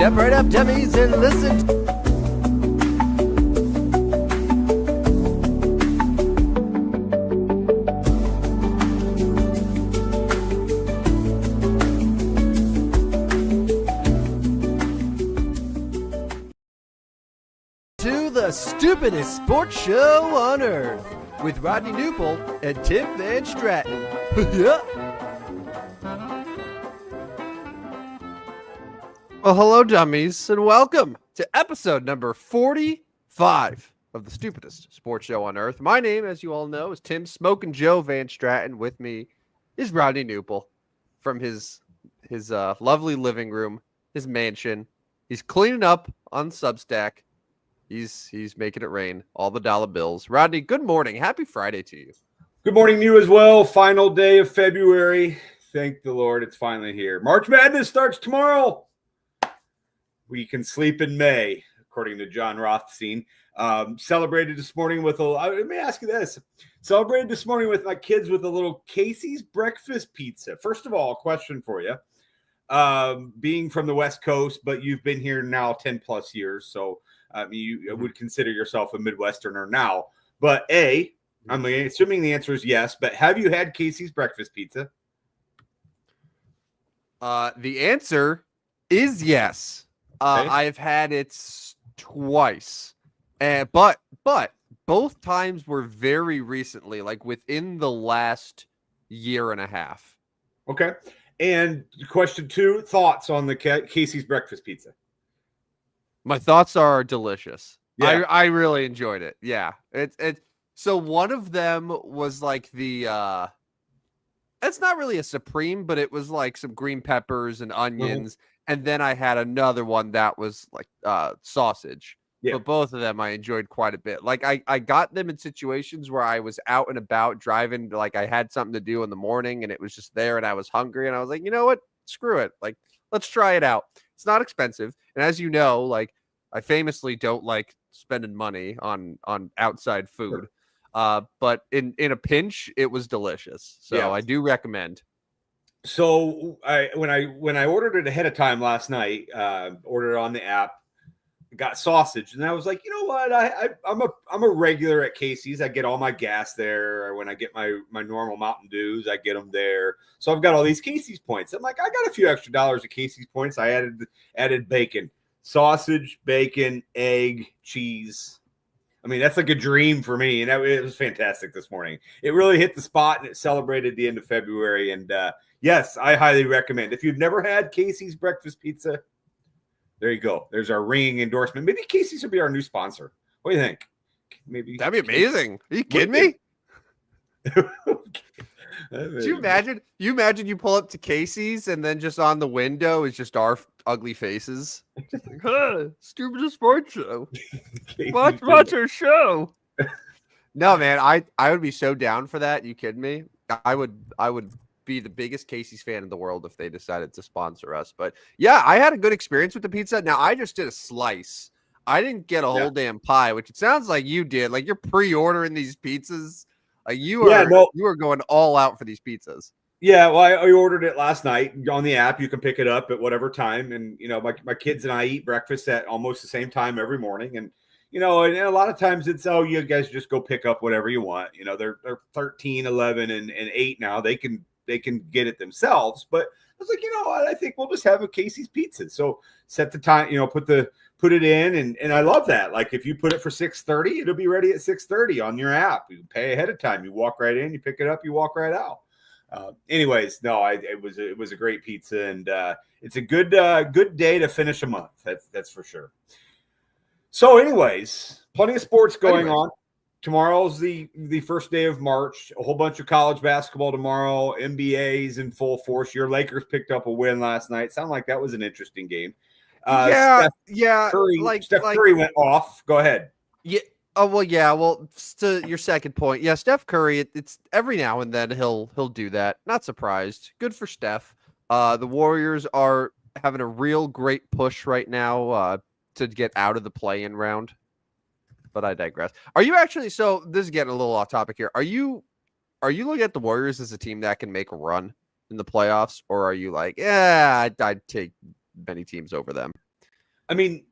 Step right up, dummies, and listen. To the stupidest sports show on earth with Rodney Newpol and Tim Van Stratton. Well, hello, dummies, and welcome to episode number 45 of the stupidest sports show on earth. My name, as you all know, is Tim Smokin' Joe Van Stratton. With me is Rodney Newpol from his lovely living room, his mansion. He's cleaning up on Substack. He's making it rain. All the dollar bills. Rodney, good morning. Happy Friday to you. Good morning to you as well. Final day of February. Thank the Lord it's finally here. March Madness starts tomorrow. We can sleep in May, according to John Rothstein. Celebrated this morning with let me ask you this. Celebrated this morning with my kids with a little Casey's breakfast pizza. First of all, a question for you. Being from the West Coast, but you've been here now 10 plus years. So you would consider yourself a Midwesterner now. But I'm assuming the answer is yes, but have you had Casey's breakfast pizza? The answer is yes. Okay. I've had it twice, but both times were very recently, like within the last year and a half. Okay. And question 2, thoughts on the Casey's breakfast pizza? My thoughts are delicious. Yeah. I really enjoyed it. Yeah. So one of them was like the it's not really a supreme, but it was like some green peppers and onions. Mm-hmm. And then I had another one that was like sausage. Yeah. But both of them I enjoyed quite a bit. Like I got them in situations where I was out and about driving, like I had something to do in the morning and it was just there and I was hungry and I was like, you know what? Screw it. Like, let's try it out. It's not expensive. And as you know, like I famously don't like spending money on outside food. Sure. But in a pinch, it was delicious. So yeah. I do recommend. So when I ordered it ahead of time last night, ordered it on the app, got sausage, and I was like, you know what? I'm a regular at Casey's. I get all my gas there. When I get my normal Mountain Dews, I get them there. So I've got all these Casey's points. I'm like, I got a few extra dollars of Casey's points. I added bacon, sausage, bacon, egg, cheese. I mean, that's like a dream for me, and it was fantastic this morning. It really hit the spot, and it celebrated the end of February. And yes, I highly recommend. If you've never had Casey's breakfast pizza, there you go. There's our ringing endorsement. Maybe Casey's will be our new sponsor. What do you think? Maybe that'd be amazing. Are you kidding me? Do you imagine? You pull up to Casey's and then just on the window is just our ugly faces. Like, stupidest sports show. Watch our show. No, man, I would be so down for that. You kidding me? I would be the biggest Casey's fan in the world if they decided to sponsor us. But yeah, I had a good experience with the pizza. Now I just did a slice. I didn't get a whole damn pie, which it sounds like you did. Like you're pre-ordering these pizzas. Like you are going all out for these pizzas. Yeah, well, I ordered it last night on the app. You can pick it up at whatever time. And, you know, my kids and I eat breakfast at almost the same time every morning. And, you know, and a lot of times it's, you guys just go pick up whatever you want. You know, they're 13, 11, and 8 now. They can get it themselves. But I was like, you know what? I think we'll just have a Casey's pizza. So set the time, you know, put it in. And I love that. Like if you put it for 6:30, it'll be ready at 6:30 on your app. You pay ahead of time. You walk right in, you pick it up, you walk right out. Anyways, no, it was a great pizza, and it's a good day to finish a month. That's for sure. So, anyways, plenty of sports going on. Tomorrow's the first day of March. A whole bunch of college basketball tomorrow. NBA's in full force. Your Lakers picked up a win last night. Sounded like that was an interesting game. Steph Curry went off. Go ahead. Yeah. Oh, well, yeah. Well, to your second point, yeah, Steph Curry, it's every now and then he'll do that. Not surprised. Good for Steph. The Warriors are having a real great push right now to get out of the play-in round. But I digress. Are you actually, so this is getting a little off topic here. Are you looking at the Warriors as a team that can make a run in the playoffs? Or are you like, yeah, I'd take many teams over them? I mean,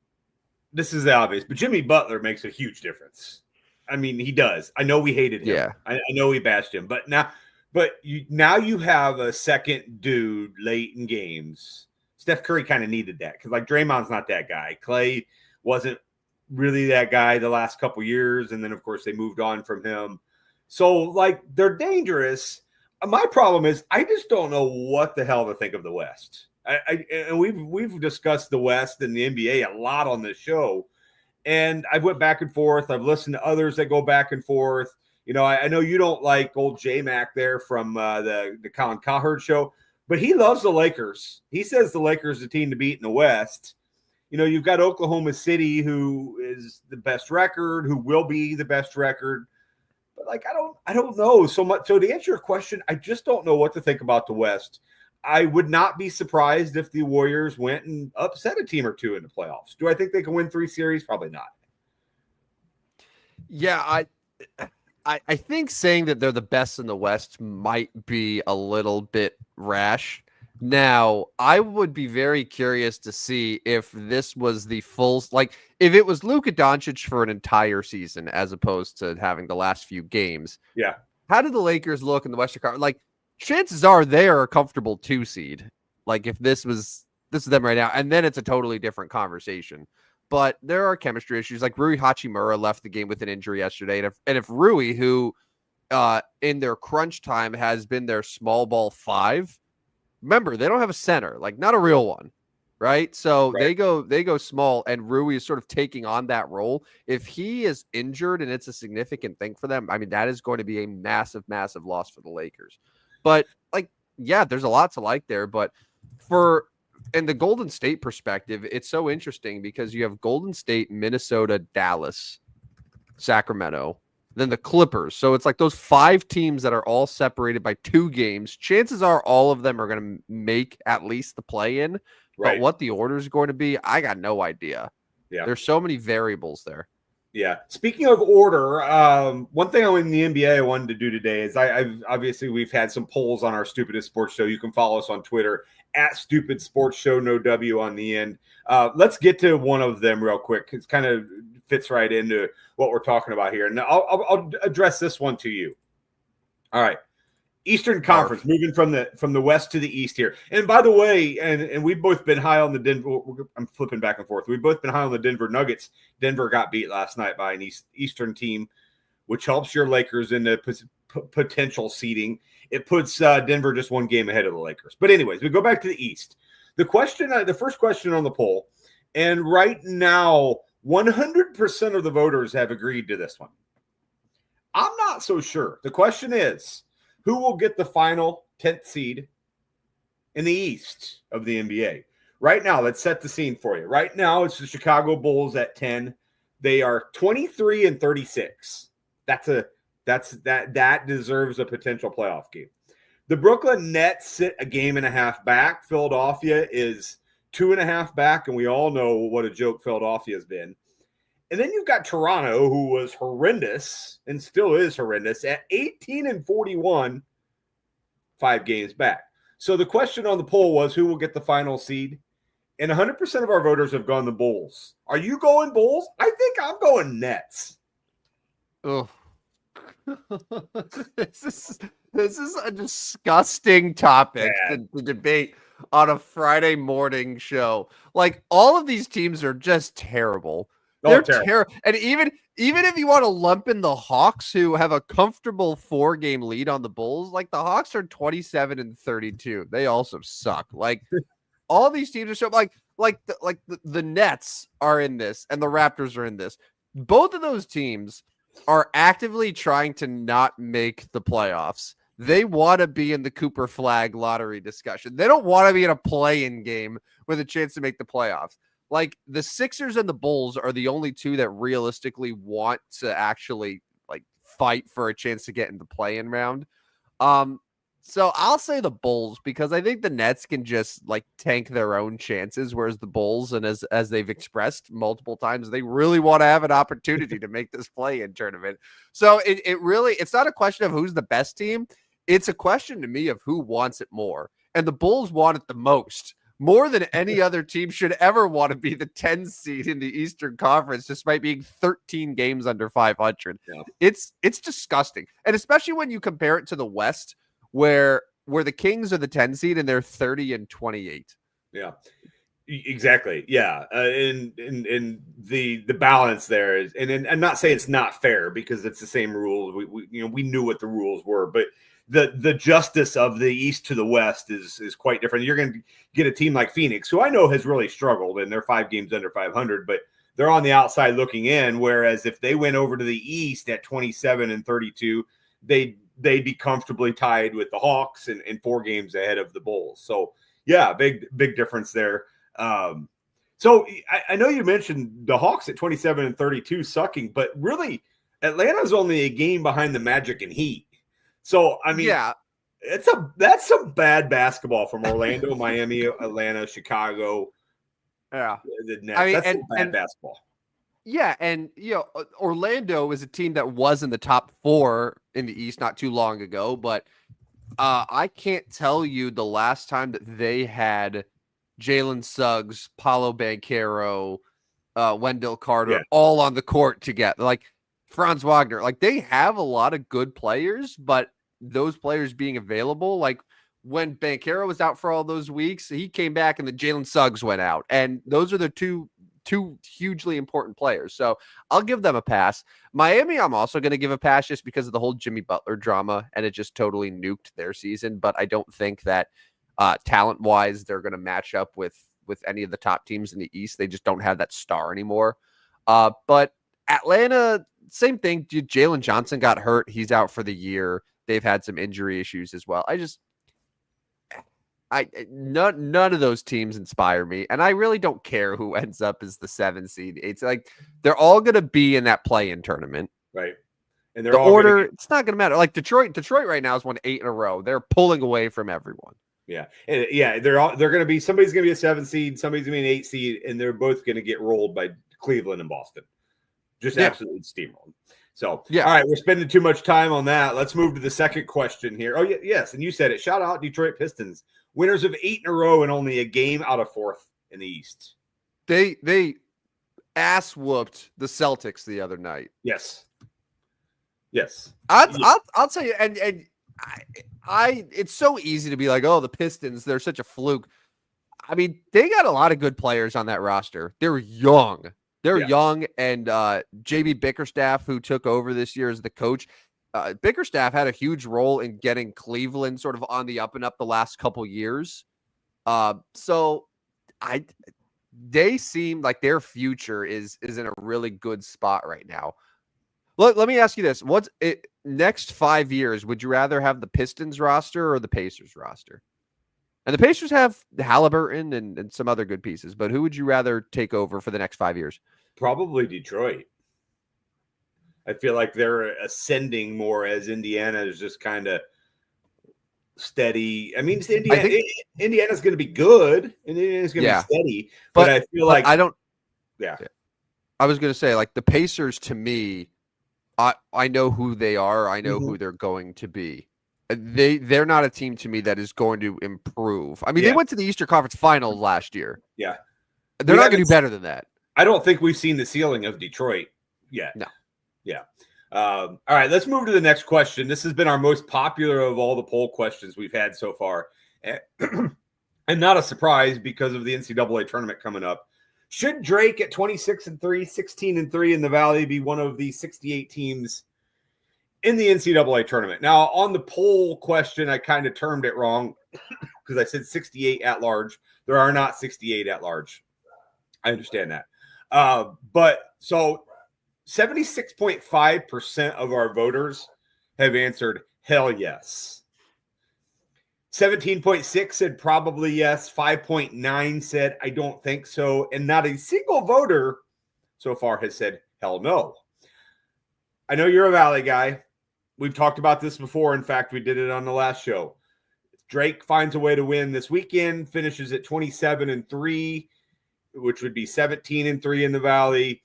this is obvious, but Jimmy Butler makes a huge difference. I mean, he does. I know we hated him. Yeah. I know we bashed him, but now you have a second dude late in games. Steph Curry kind of needed that because like Draymond's not that guy. Clay wasn't really that guy the last couple years, and then of course they moved on from him. So like they're dangerous. My problem is I just don't know what the hell to think of the West. And we've discussed the West and the NBA a lot on this show, and I've went back and forth. I've listened to others that go back and forth. You know, I know you don't like old J Mac there from the Colin Cowherd show, but he loves the Lakers. He says the Lakers are the team to beat in the West. You know, you've got Oklahoma City, who is the best record, who will be the best record. But like, I don't know so much. So to answer your question, I just don't know what to think about the West. I would not be surprised if the Warriors went and upset a team or two in the playoffs. Do I think they can win 3 series? Probably not. Yeah, I think saying that they're the best in the West might be a little bit rash. Now, I would be very curious to see if this was the full, like, if it was Luka Doncic for an entire season as opposed to having the last few games. Yeah. How did the Lakers look in the Western Conference? Like, chances are they are a comfortable 2 seed. Like, if this is them right now, and then it's a totally different conversation. But there are chemistry issues. Like Rui Hachimura left the game with an injury yesterday, and if Rui, who in their crunch time has been their small ball 5. Remember, they don't have a center, like not a real one, right? So Right. they go small, and Rui is sort of taking on that role. If he is injured and it's a significant thing for them, I mean, that is going to be a massive, massive loss for the Lakers. But like, yeah, there's a lot to like there. But in the Golden State perspective, it's so interesting because you have Golden State, Minnesota, Dallas, Sacramento, then the Clippers. So it's like those 5 teams that are all separated by 2 games. Chances are all of them are going to make at least the play-in. Right. But what the order is going to be, I got no idea. Yeah. There's so many variables there. Yeah. Speaking of order, one thing in the NBA I wanted to do today is we've had some polls on our Stupidest Sports Show. You can follow us on Twitter at Stupid Sports Show, no W on the end. Let's get to one of them real quick. It kind of fits right into what we're talking about here. And I'll address this one to you. All right. Eastern Conference, moving from the west to the east here. And by the way, and we've both been high on the Denver. I'm flipping back and forth. We've both been high on the Denver Nuggets. Denver got beat last night by an Eastern team, which helps your Lakers in the potential seeding. It puts Denver just 1 game ahead of the Lakers. But anyways, we go back to the East. The first question on the poll, and right now, 100% of the voters have agreed to this one. I'm not so sure. The question is, who will get the final 10th seed in the East of the NBA? Right now, let's set the scene for you. Right now, it's the Chicago Bulls at 10. They are 23-36. That deserves a potential playoff game. The Brooklyn Nets sit a game and a half back. Philadelphia is 2.5 back, and we all know what a joke Philadelphia has been. And then you've got Toronto, who was horrendous and still is horrendous at 18-41, 5 games back. So the question on the poll was, who will get the final seed? And 100% of our voters have gone the Bulls. Are you going Bulls? I think I'm going Nets. Oh, this is a disgusting topic to debate on a Friday morning show. Like, all of these teams are just terrible. They're terrible. And even if you want to lump in the Hawks, who have a comfortable 4-game lead on the Bulls, like the Hawks are 27-32. They also suck. Like, all these teams are so the Nets are in this and the Raptors are in this. Both of those teams are actively trying to not make the playoffs. They want to be in the Cooper Flag lottery discussion. They don't want to be in a play-in game with a chance to make the playoffs. Like, the Sixers and the Bulls are the only 2 that realistically want to actually like fight for a chance to get in the play-in round. So I'll say the Bulls, because I think the Nets can just like tank their own chances, whereas the Bulls, and as they've expressed multiple times, they really want to have an opportunity to make this play-in tournament. So it's not a question of who's the best team. It's a question to me of who wants it more. And the Bulls want it the most, more than any other team should ever want to be the 10 seed in the Eastern Conference, despite being 13 games under 500. Yeah. It's disgusting. And especially when you compare it to the West, where the Kings are the 10 seed and they're 30-28. Yeah. Exactly. Yeah. And the balance there is, and I'm not saying it's not fair because it's the same rules. We knew what the rules were, but the justice of the East to the West is quite different. You're going to get a team like Phoenix, who I know has really struggled, and they're 5 games under 500, but they're on the outside looking in. Whereas if they went over to the East at 27-32, they'd be comfortably tied with the Hawks and 4 games ahead of the Bulls. So yeah, big difference there. So I know you mentioned the Hawks at 27-32 sucking, but really Atlanta's only a game behind the Magic and Heat. So I mean, yeah, that's some bad basketball from Orlando, Miami, Atlanta, Chicago. yeah. The Nets. That's some bad basketball. Yeah, and Orlando is a team that was in the top 4 in the East not too long ago, but I can't tell you the last time that they had Jalen Suggs, Paolo Banchero, Wendell Carter all on the court together. Like Franz Wagner. Like they have a lot of good players, but those players being available, like when Banchero was out for all those weeks, he came back and the Jalen Suggs went out. And those are the two hugely important players. So I'll give them a pass. Miami, I'm also going to give a pass just because of the whole Jimmy Butler drama, and it just totally nuked their season. But I don't think that talent-wise they're going to match up with any of the top teams in the East. They just don't have that star anymore. But Atlanta, same thing. Jalen Johnson got hurt. He's out for the year. They've had some injury issues as well. None of those teams inspire me, and I really don't care who ends up as the 7 seed. It's like they're all going to be in that play-in tournament, right? And they're the all order. It's not going to matter. Like Detroit right now has won 8 in a row. They're pulling away from everyone. Yeah, and they're going to be somebody's going to be a 7 seed, somebody's going to be an 8 seed, and they're both going to get rolled by Cleveland and Boston. Just absolutely steamrolled. So, all right, we're spending too much time on that. Let's move to the second question here. Oh, yes, and you said it. Shout out Detroit Pistons. Winners of 8 in a row and only a game out of 4th in the East. They ass whooped the Celtics the other night. Yes. I'll tell you, and I it's so easy to be like, oh, the Pistons, they're such a fluke. I mean, they got a lot of good players on that roster. They're young. Young, and JB Bickerstaff, who took over this year as the coach, Bickerstaff had a huge role in getting Cleveland sort of on the up and up the last couple years. So they seem like their future is in a really good spot right now. Let me ask you this. What's it next 5 years? Would you rather have the Pistons roster or the Pacers roster? And the Pacers have Halliburton and some other good pieces, but who would you rather take over for the next 5 years? Probably Detroit. I feel like they're ascending more as Indiana is just kind of steady. I mean, Indiana's going to be good. Indiana's going to be steady. But I feel like I don't. Yeah. I was going to say, like, the Pacers, to me, I know who they are. I know who they're going to be. They're not a team to me that is going to improve. I mean, they went to the Eastern Conference Finals last year. Yeah. They're not going to do better than that. I don't think we've seen the ceiling of Detroit yet. No. Yeah. All right, let's move to the next question. This has been our most popular of all the poll questions we've had so far. And not a surprise because of the NCAA tournament coming up. Should Drake at 26-3, 16-3 in the Valley be one of the 68 teams in the NCAA tournament? Now, on the poll question, I kind of termed it wrong because I said 68 at large. There are not 68 at large. I understand that. But so 76.5% of our voters have answered hell yes. 17.6 said probably yes. 5.9 said I don't think so. And not a single voter so far has said hell no. I know you're a Valley guy. We've talked about this before. In fact, we did it on the last show. Drake finds a way to win this weekend, finishes at 27-3, which would be 17-3 in the Valley.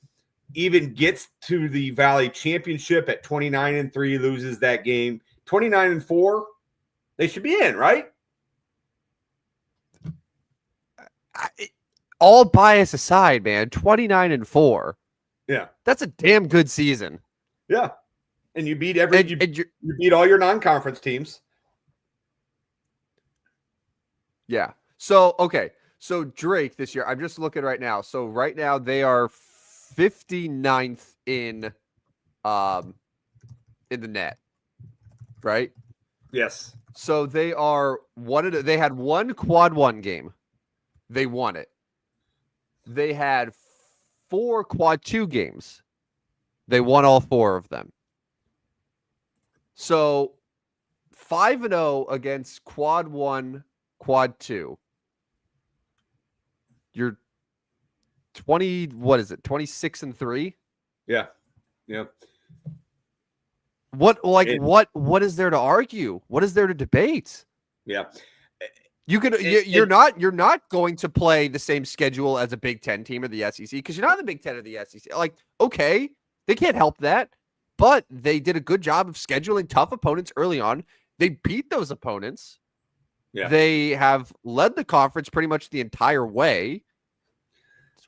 Even gets to the Valley Championship at 29-3, loses that game. 29-4, they should be in, right? all bias aside, man, 29-4. Yeah. That's a damn good season. Yeah. And you beat you beat all your non-conference teams. Yeah. So, okay. So Drake this year, I'm just looking right now. So right now they are 59th in the net, right? Yes. So they are they had one quad one game. They won it. They had 4 quad 2 games. They won all 4 of them. So 5-0 against quad 1, quad 2. You're 20, what is it? 26-3? Yeah. Yeah. What is there to argue? What is there to debate? Yeah. You're not going to play the same schedule as a Big Ten team or the SEC because you're not in the Big Ten or the SEC. Like, okay, they can't help that, but they did a good job of scheduling tough opponents early on. They beat those opponents. Yeah. They have led the conference pretty much the entire way.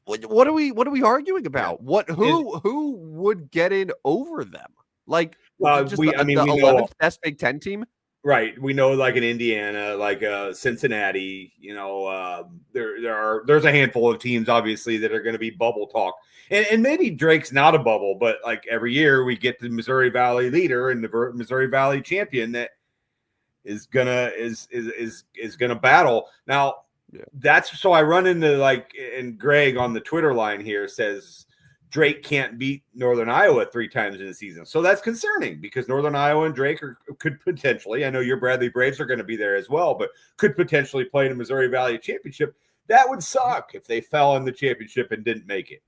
What are we arguing about? Yeah. Who would get in over them? Like we know 11th best Big Ten team. Right. We know like in Indiana, like Cincinnati, there's a handful of teams obviously that are going to be bubble talk. And maybe Drake's not a bubble, but like every year we get the Missouri Valley leader and the Missouri Valley champion that is gonna battle. Now that's so I run into and Greg on the Twitter line here says Drake can't beat Northern Iowa 3 times in the season. So that's concerning because Northern Iowa and Drake could potentially, I know your Bradley Braves are going to be there as well, but could potentially play in the Missouri Valley Championship. That would suck if they fell in the championship and didn't make it.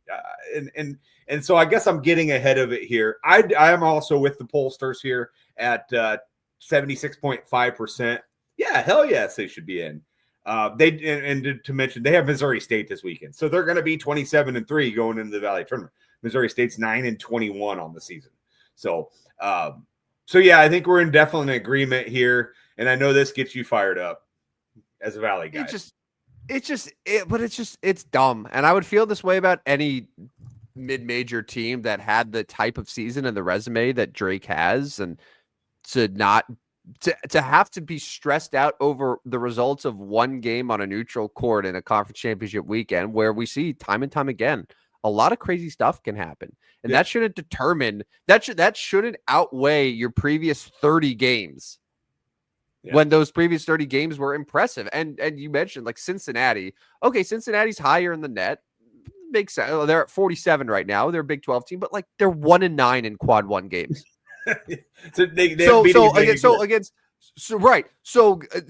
And so I guess I'm getting ahead of it here. I am also with the pollsters here at 76.5%. Yeah, hell yes, they should be in. To mention they have Missouri State this weekend, so they're going to be 27-3 going into the Valley tournament. Missouri State's 9-21 on the season. So yeah, I think we're in definitely agreement here, and I know this gets you fired up as a Valley guy. It's dumb, and I would feel this way about any mid-major team that had the type of season and the resume that Drake has, and to have to be stressed out over the results of one game on a neutral court in a conference championship weekend where we see time and time again a lot of crazy stuff can happen, and that shouldn't outweigh your previous 30 games when those previous 30 games were impressive. And you mentioned like Cincinnati. Okay, Cincinnati's higher in the net, makes sense. They're at 47 right now. They're a Big 12 team, but like they're 1-9 in quad 1 games. So the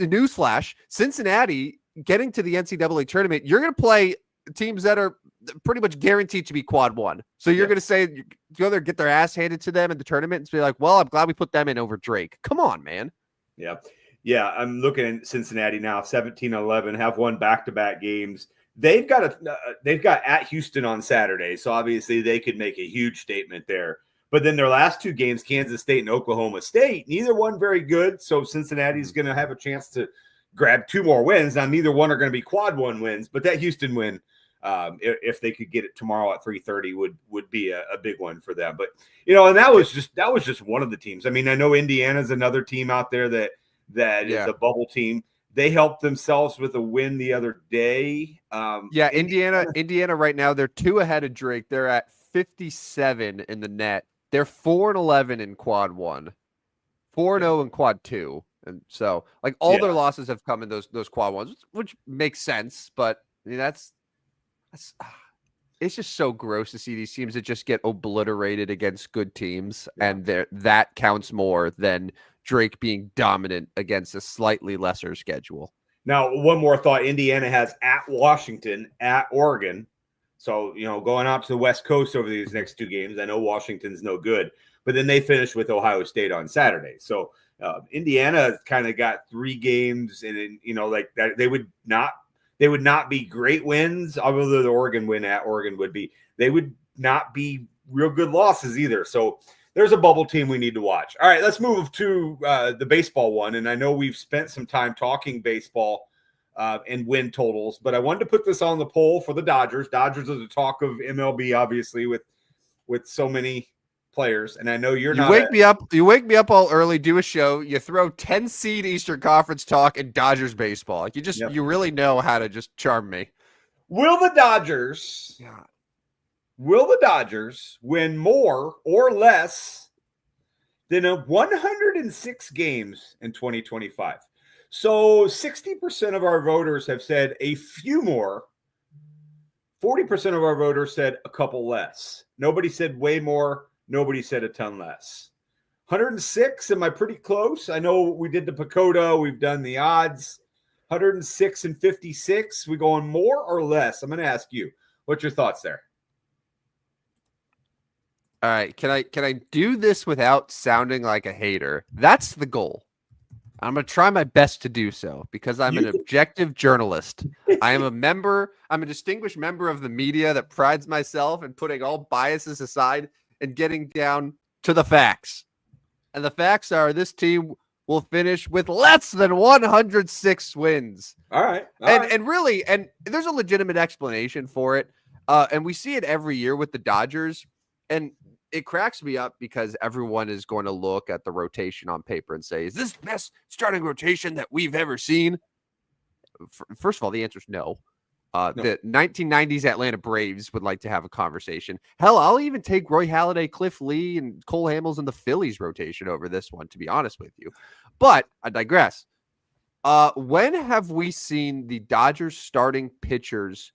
newsflash: Cincinnati getting to the NCAA tournament, you're going to play teams that are pretty much guaranteed to be quad 1. So you're going to say go there, get their ass handed to them in the tournament, and be like, "Well, I'm glad we put them in over Drake." Come on, man. Yeah. I'm looking at Cincinnati now, 17-11, have won back-to-back games. They've got at Houston on Saturday, so obviously they could make a huge statement there. But then their last 2 games, Kansas State and Oklahoma State, neither one very good. So Cincinnati's going to have a chance to grab 2 more wins. Now, neither one are going to be quad 1 wins, but that Houston win, if they could get it tomorrow at 3:30, would be a big one for them. But and that was just one of the teams. I mean, I know Indiana's another team out there that is a bubble team. They helped themselves with a win the other day. Indiana right now, they're 2 ahead of Drake. They're at 57 in the net. They're 4-11 in quad 1, 4-0 in quad 2. And so like all their losses have come in those quad 1s, which makes sense. But I mean, that's it's just so gross to see these teams that just get obliterated against good teams. And that counts more than Drake being dominant against a slightly lesser schedule. Now, one more thought. Indiana has at Washington, at Oregon. So, going out to the West Coast over these next 2 games, I know Washington's no good, but then they finish with Ohio State on Saturday. So, Indiana kind of got 3 games, and like that, they would not be great wins, although the Oregon win at Oregon would be. They would not be real good losses either. So, there's a bubble team we need to watch. All right, let's move to the baseball one, and I know we've spent some time talking baseball and win totals. But I wanted to put this on the poll for the Dodgers. Dodgers are the talk of MLB, obviously, with so many players. And I know you're You not. wake me up all early, do a show, you throw 10 seed Eastern Conference talk and Dodgers baseball. Like you really know how to just charm me. Will the Dodgers win more or less than 106 games in 2025? So 60% of our voters have said a few more. 40% of our voters said a couple less. Nobody said way more. Nobody said a ton less. 106, am I pretty close? I know we did the Pacoda. We've done the odds. 106 and 56. We going more or less? I'm going to ask you. What's your thoughts there? All right. Can I do this without sounding like a hater? That's the goal. I'm going to try my best to do so because I'm an objective journalist. I'm a distinguished member of the media that prides myself in putting all biases aside and getting down to the facts. And the facts are this team will finish with less than 106 wins. All right. And really, and there's a legitimate explanation for it. And we see it every year with the Dodgers. And it cracks me up because everyone is going to look at the rotation on paper and say, is this the best starting rotation that we've ever seen? First of all, the answer is no. No. The 1990s Atlanta Braves would like to have a conversation. Hell, I'll even take Roy Halladay, Cliff Lee, and Cole Hamels in the Phillies rotation over this one, to be honest with you. But I digress. When have we seen the Dodgers starting pitchers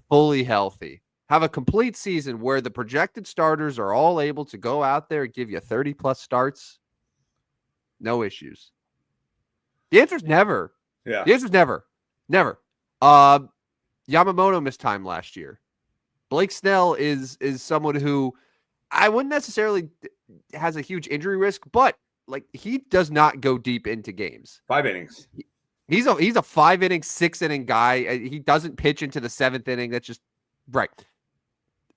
fully healthy? Have a complete season where the projected starters are all able to go out there and give you 30 plus starts? No issues. The answer is never. Yeah. The answer is never. Never. Yamamoto missed time last year. Blake Snell is someone who I wouldn't necessarily has a huge injury risk, but like he does not go deep into games. 5 innings. He's a 5-inning, 6-inning guy. He doesn't pitch into the 7th inning. That's just right.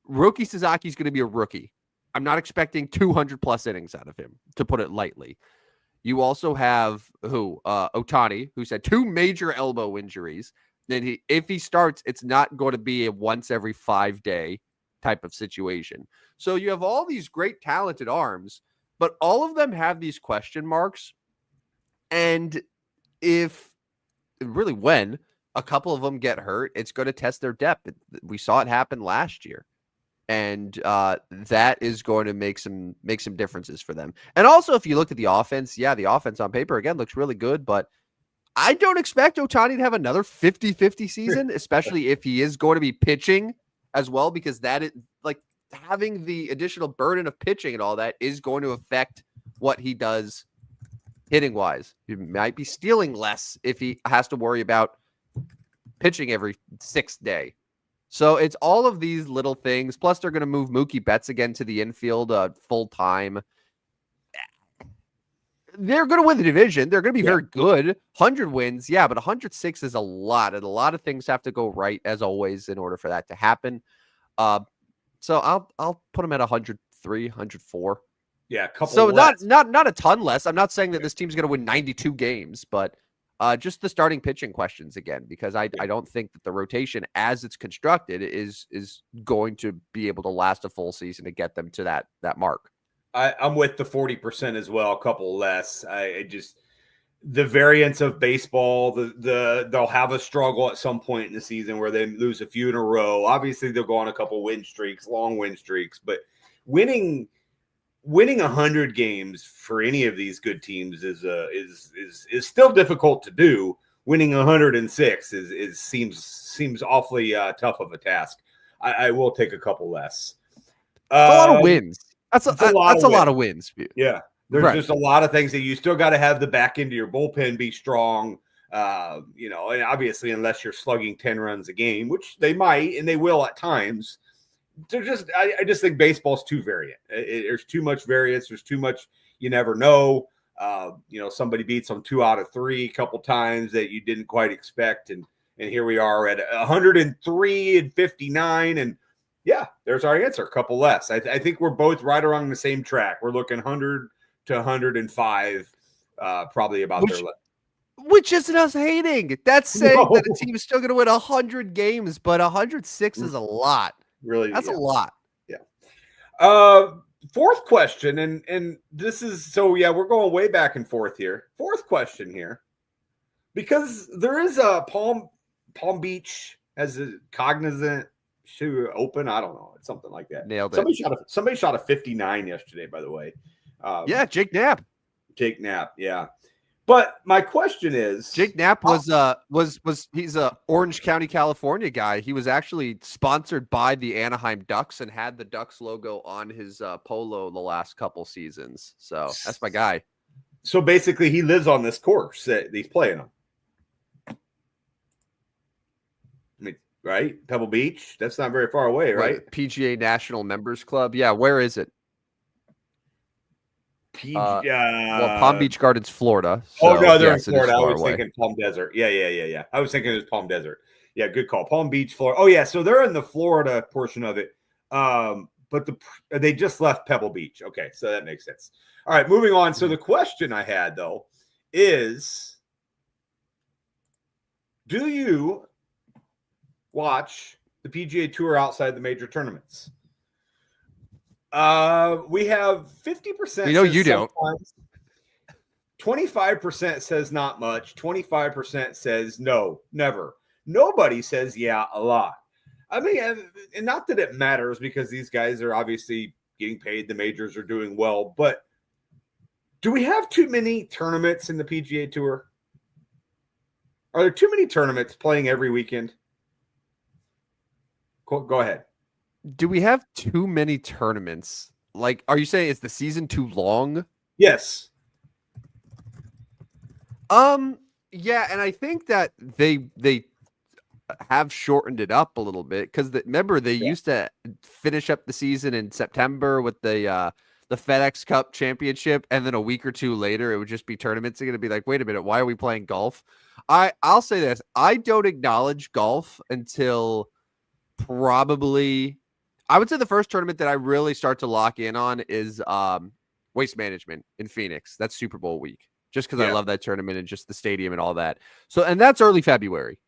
Rookie Suzuki's going to be a rookie. I'm not expecting 200 plus innings out of him, to put it lightly. You also have Ohtani, who's had 2 major elbow injuries. Then if he starts, it's not going to be a once every 5-day type of situation. So you have all these great talented arms, but all of them have these question marks. And when a couple of them get hurt, it's going to test their depth. We saw it happen last year. And that is going to make some differences for them. And also, if you look at the offense, the offense on paper, again, looks really good. But I don't expect Ohtani to have another 50-50 season, especially if he is going to be pitching as well, because that is like having the additional burden of pitching and all that is going to affect what he does hitting-wise. He might be stealing less if he has to worry about pitching every 6th day. So it's all of these little things. Plus, they're going to move Mookie Betts again to the infield full time. They're going to win the division. They're going to be very good. 100 wins, but 106 is a lot. And a lot of things have to go right, as always, in order for that to happen. So I'll put them at 103, 104. Yeah, a couple. So less. not a ton less. I'm not saying that this team's going to win 92 games, but just the starting pitching questions again, because I don't think that the rotation as it's constructed is going to be able to last a full season to get them to that mark. I'm with the 40% as well, a couple less. I just the variance of baseball, they'll have a struggle at some point in the season where they lose a few in a row. Obviously, they'll go on a couple win streaks, long win streaks, but winning 100 games for any of these good teams is still difficult to do. Winning 106 seems awfully tough of a task. I will take a couple less. A lot of wins. That's a lot of wins. Yeah, there's just a lot of things that you still got to have the back end of your bullpen be strong. And obviously, unless you're slugging 10 runs a game, which they might and they will at times. I just think baseball's too variant. There's too much variance. There's too much. You never know. Somebody beats them 2 out of 3 a couple times that you didn't quite expect, and here we are at 103 and 59, and there's our answer. A couple less. I think we're both right around the same track. We're looking 100 to 105, probably about their level. Which isn't us hating. That's saying that a No. team is still going to win 100 games, but 106 is a lot. Really, That's yeah. a lot. Yeah. Fourth question, and this is so yeah, we're going way back and forth here. Fourth question here, because there is a Palm Beach has a cognizant shoe open. I don't know, it's something like that. Nailed it. Somebody shot a 59 yesterday, by the way. Yeah, Jake Knapp. Jake Knapp, yeah. But my question is, Jake Knapp was he's a Orange County, California guy. He was actually sponsored by the Anaheim Ducks and had the Ducks logo on his polo the last couple seasons. So that's my guy. So basically, he lives on this course that he's playing on. I mean, right? Pebble Beach. That's not very far away, right? PGA National Members Club. Yeah, where is it? Well, Palm Beach Gardens, Florida. So, no, they're yes, in Florida. I was away. thinking Palm Desert. Yeah. I was thinking it was Palm Desert. Yeah, good call. Palm Beach, Florida. Oh, yeah. So they're in the Florida portion of it. But they just left Pebble Beach. Okay, so that makes sense. All right, moving on. So the question I had, though, is do you watch the PGA Tour outside the major tournaments? We have 50%. You know you don't. 25% says not much. 25% says no, never. Nobody says yeah, a lot. I mean, and not that it matters because these guys are obviously getting paid. The majors are doing well, but do we have too many tournaments in the PGA Tour? Are there too many tournaments playing every weekend? Go ahead. Do we have too many tournaments? Like, are you saying is the season too long? Yes. Yeah, and I think that they have shortened it up a little bit because remember they used to finish up the season in September with the FedEx Cup Championship, and then a week or two later it would just be tournaments. They're going to be like, wait a minute, why are we playing golf? I'll say this: I don't acknowledge golf until probably. I would say the first tournament that I really start to lock in on is Waste Management in Phoenix. That's Super Bowl week, just because I love that tournament and just the stadium and all that. So, and that's early February.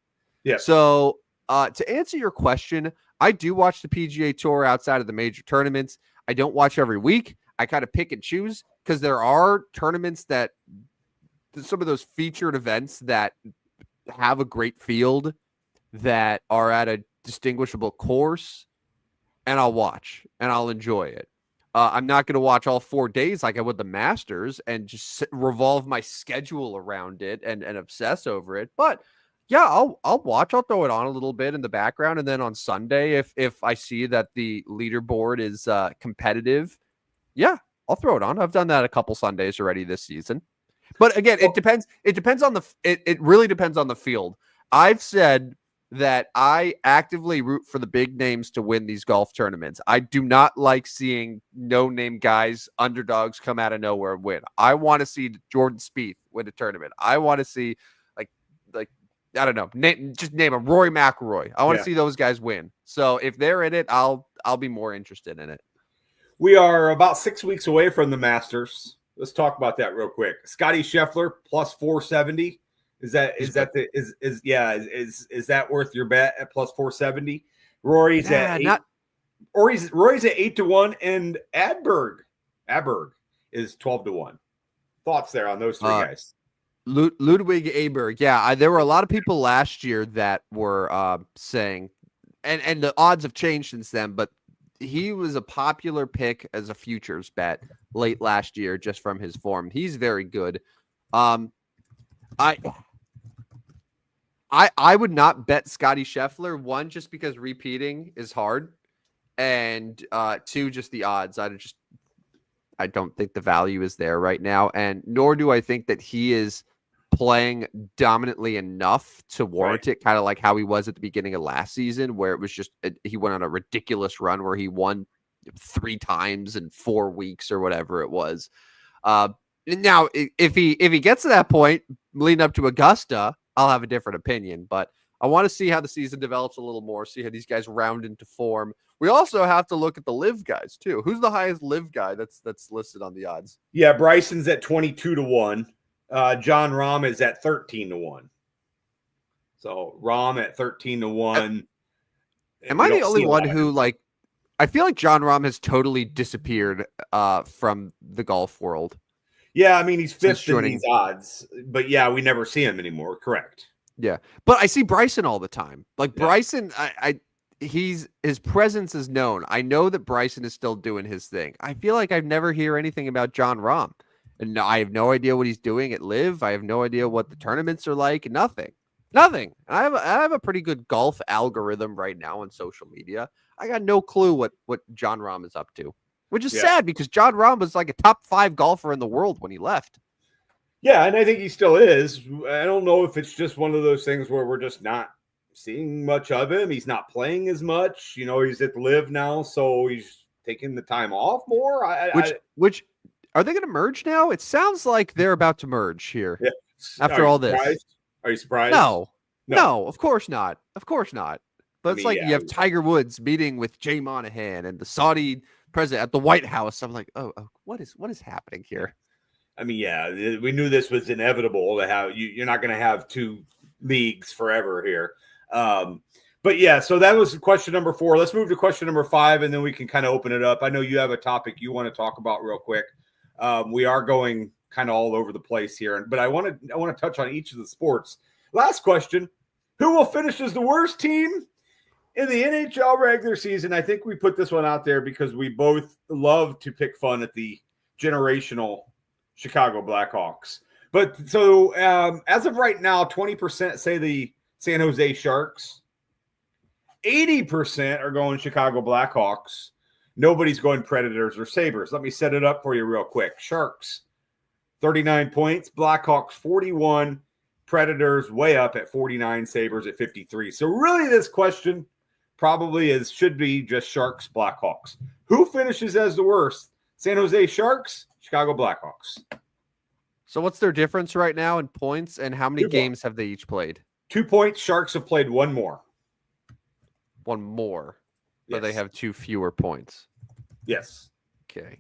Yeah. So, to answer your question, I do watch the PGA Tour outside of the major tournaments. I don't watch every week. I kind of pick and choose because there are tournaments that some of those featured events that have a great field that are at a distinguishable course, and I'll watch and I'll enjoy it. I'm not going to watch all 4 days like I would the Masters and just revolve my schedule around it and obsess over it. But yeah, I'll watch. I'll throw it on a little bit in the background, and then on Sunday, if I see that the leaderboard is competitive, yeah, I'll throw it on. I've done that a couple Sundays already this season. But again, it depends. It depends on it really depends on the field. I've said that I actively root for the big names to win these golf tournaments. I do not like seeing no-name guys, underdogs come out of nowhere and win. I want to see Jordan Spieth win a tournament. I want to see like I don't know, just name him Rory McIlroy. I want to see those guys win. So if they're in it, I'll be more interested in it. We are about 6 weeks away from the Masters. Let's talk about that real quick. Scotty Scheffler plus 470. Is that worth your bet at plus 470? Rory's at 8. Rory's at 8-1, and Adberg is 12-1. Thoughts there on those three guys? Ludwig Aberg. Yeah, there were a lot of people last year that were saying, and the odds have changed since then, but he was a popular pick as a futures bet late last year just from his form. He's very good. I would not bet Scotty Scheffler, one, just because repeating is hard, and two, just the odds. I don't think the value is there right now, and nor do I think that he is playing dominantly enough to warrant it, kind of like how he was at the beginning of last season, where it was just he went on a ridiculous run where he won 3 times in 4 weeks or whatever it was. Now, if he gets to that point leading up to Augusta, I'll have a different opinion, but I want to see how the season develops a little more, see how these guys round into form. We also have to look at the live guys too. Who's the highest live guy that's listed on the odds? Yeah, Bryson's at 22-1. John Rahm is at 13-1. So Rahm at 13-1. Am We I the don't only see a one lot of who him. like? I feel like John Rahm has totally disappeared from the golf world Yeah, I mean, he's since fifth in these joining. odds, but yeah, we never see him anymore. Correct. Yeah, but I see Bryson all the time. Like Yeah. Bryson, his presence is known. I know that Bryson is still doing his thing. I feel like I never hear anything about John Rahm, and I have no idea what he's doing at Live. I have no idea what the tournaments are like. Nothing, nothing. I have a pretty good golf algorithm right now on social media. I got no clue what John Rahm is up to, which is Yeah. sad because John Rahm was like a top 5 golfer in the world when he left. Yeah, and I think he still is. I don't know if it's just one of those things where we're just not seeing much of him. He's not playing as much. He's at Live now, so he's taking the time off more. Which are they going to merge now? It sounds like they're about to merge here Yeah. Are after you all this. surprised? Are you surprised? No, No. no, of course not. Of course not. But I it's mean, like you yeah. have Tiger Woods meeting with Jay Monahan and the Saudi president at the White House. I'm like, oh, what is happening here? I mean, yeah, we knew this was inevitable to have you're not going to have two leagues forever here. But yeah, so that was question number 4. Let's move to question number 5, and then we can kind of open it up. I know you have a topic you want to talk about real quick. We are going kind of all over the place here, but I want to touch on each of the sports. Last question: who will finish as the worst team in the NHL regular season? I think we put this one out there because we both love to pick fun at the generational Chicago Blackhawks. But so as of right now, 20% say the San Jose Sharks. 80% are going Chicago Blackhawks. Nobody's going Predators or Sabres. Let me set it up for you real quick. Sharks, 39 points. Blackhawks, 41. Predators way up at 49. Sabres at 53. So really this question probably should be just Sharks, Blackhawks. Who finishes as the worst? San Jose Sharks, Chicago Blackhawks. So what's their difference right now in points, and how many 2 games have they each played? 2 points. Sharks have played one more. One more, but Yes. they have 2 fewer points. Yes. Okay.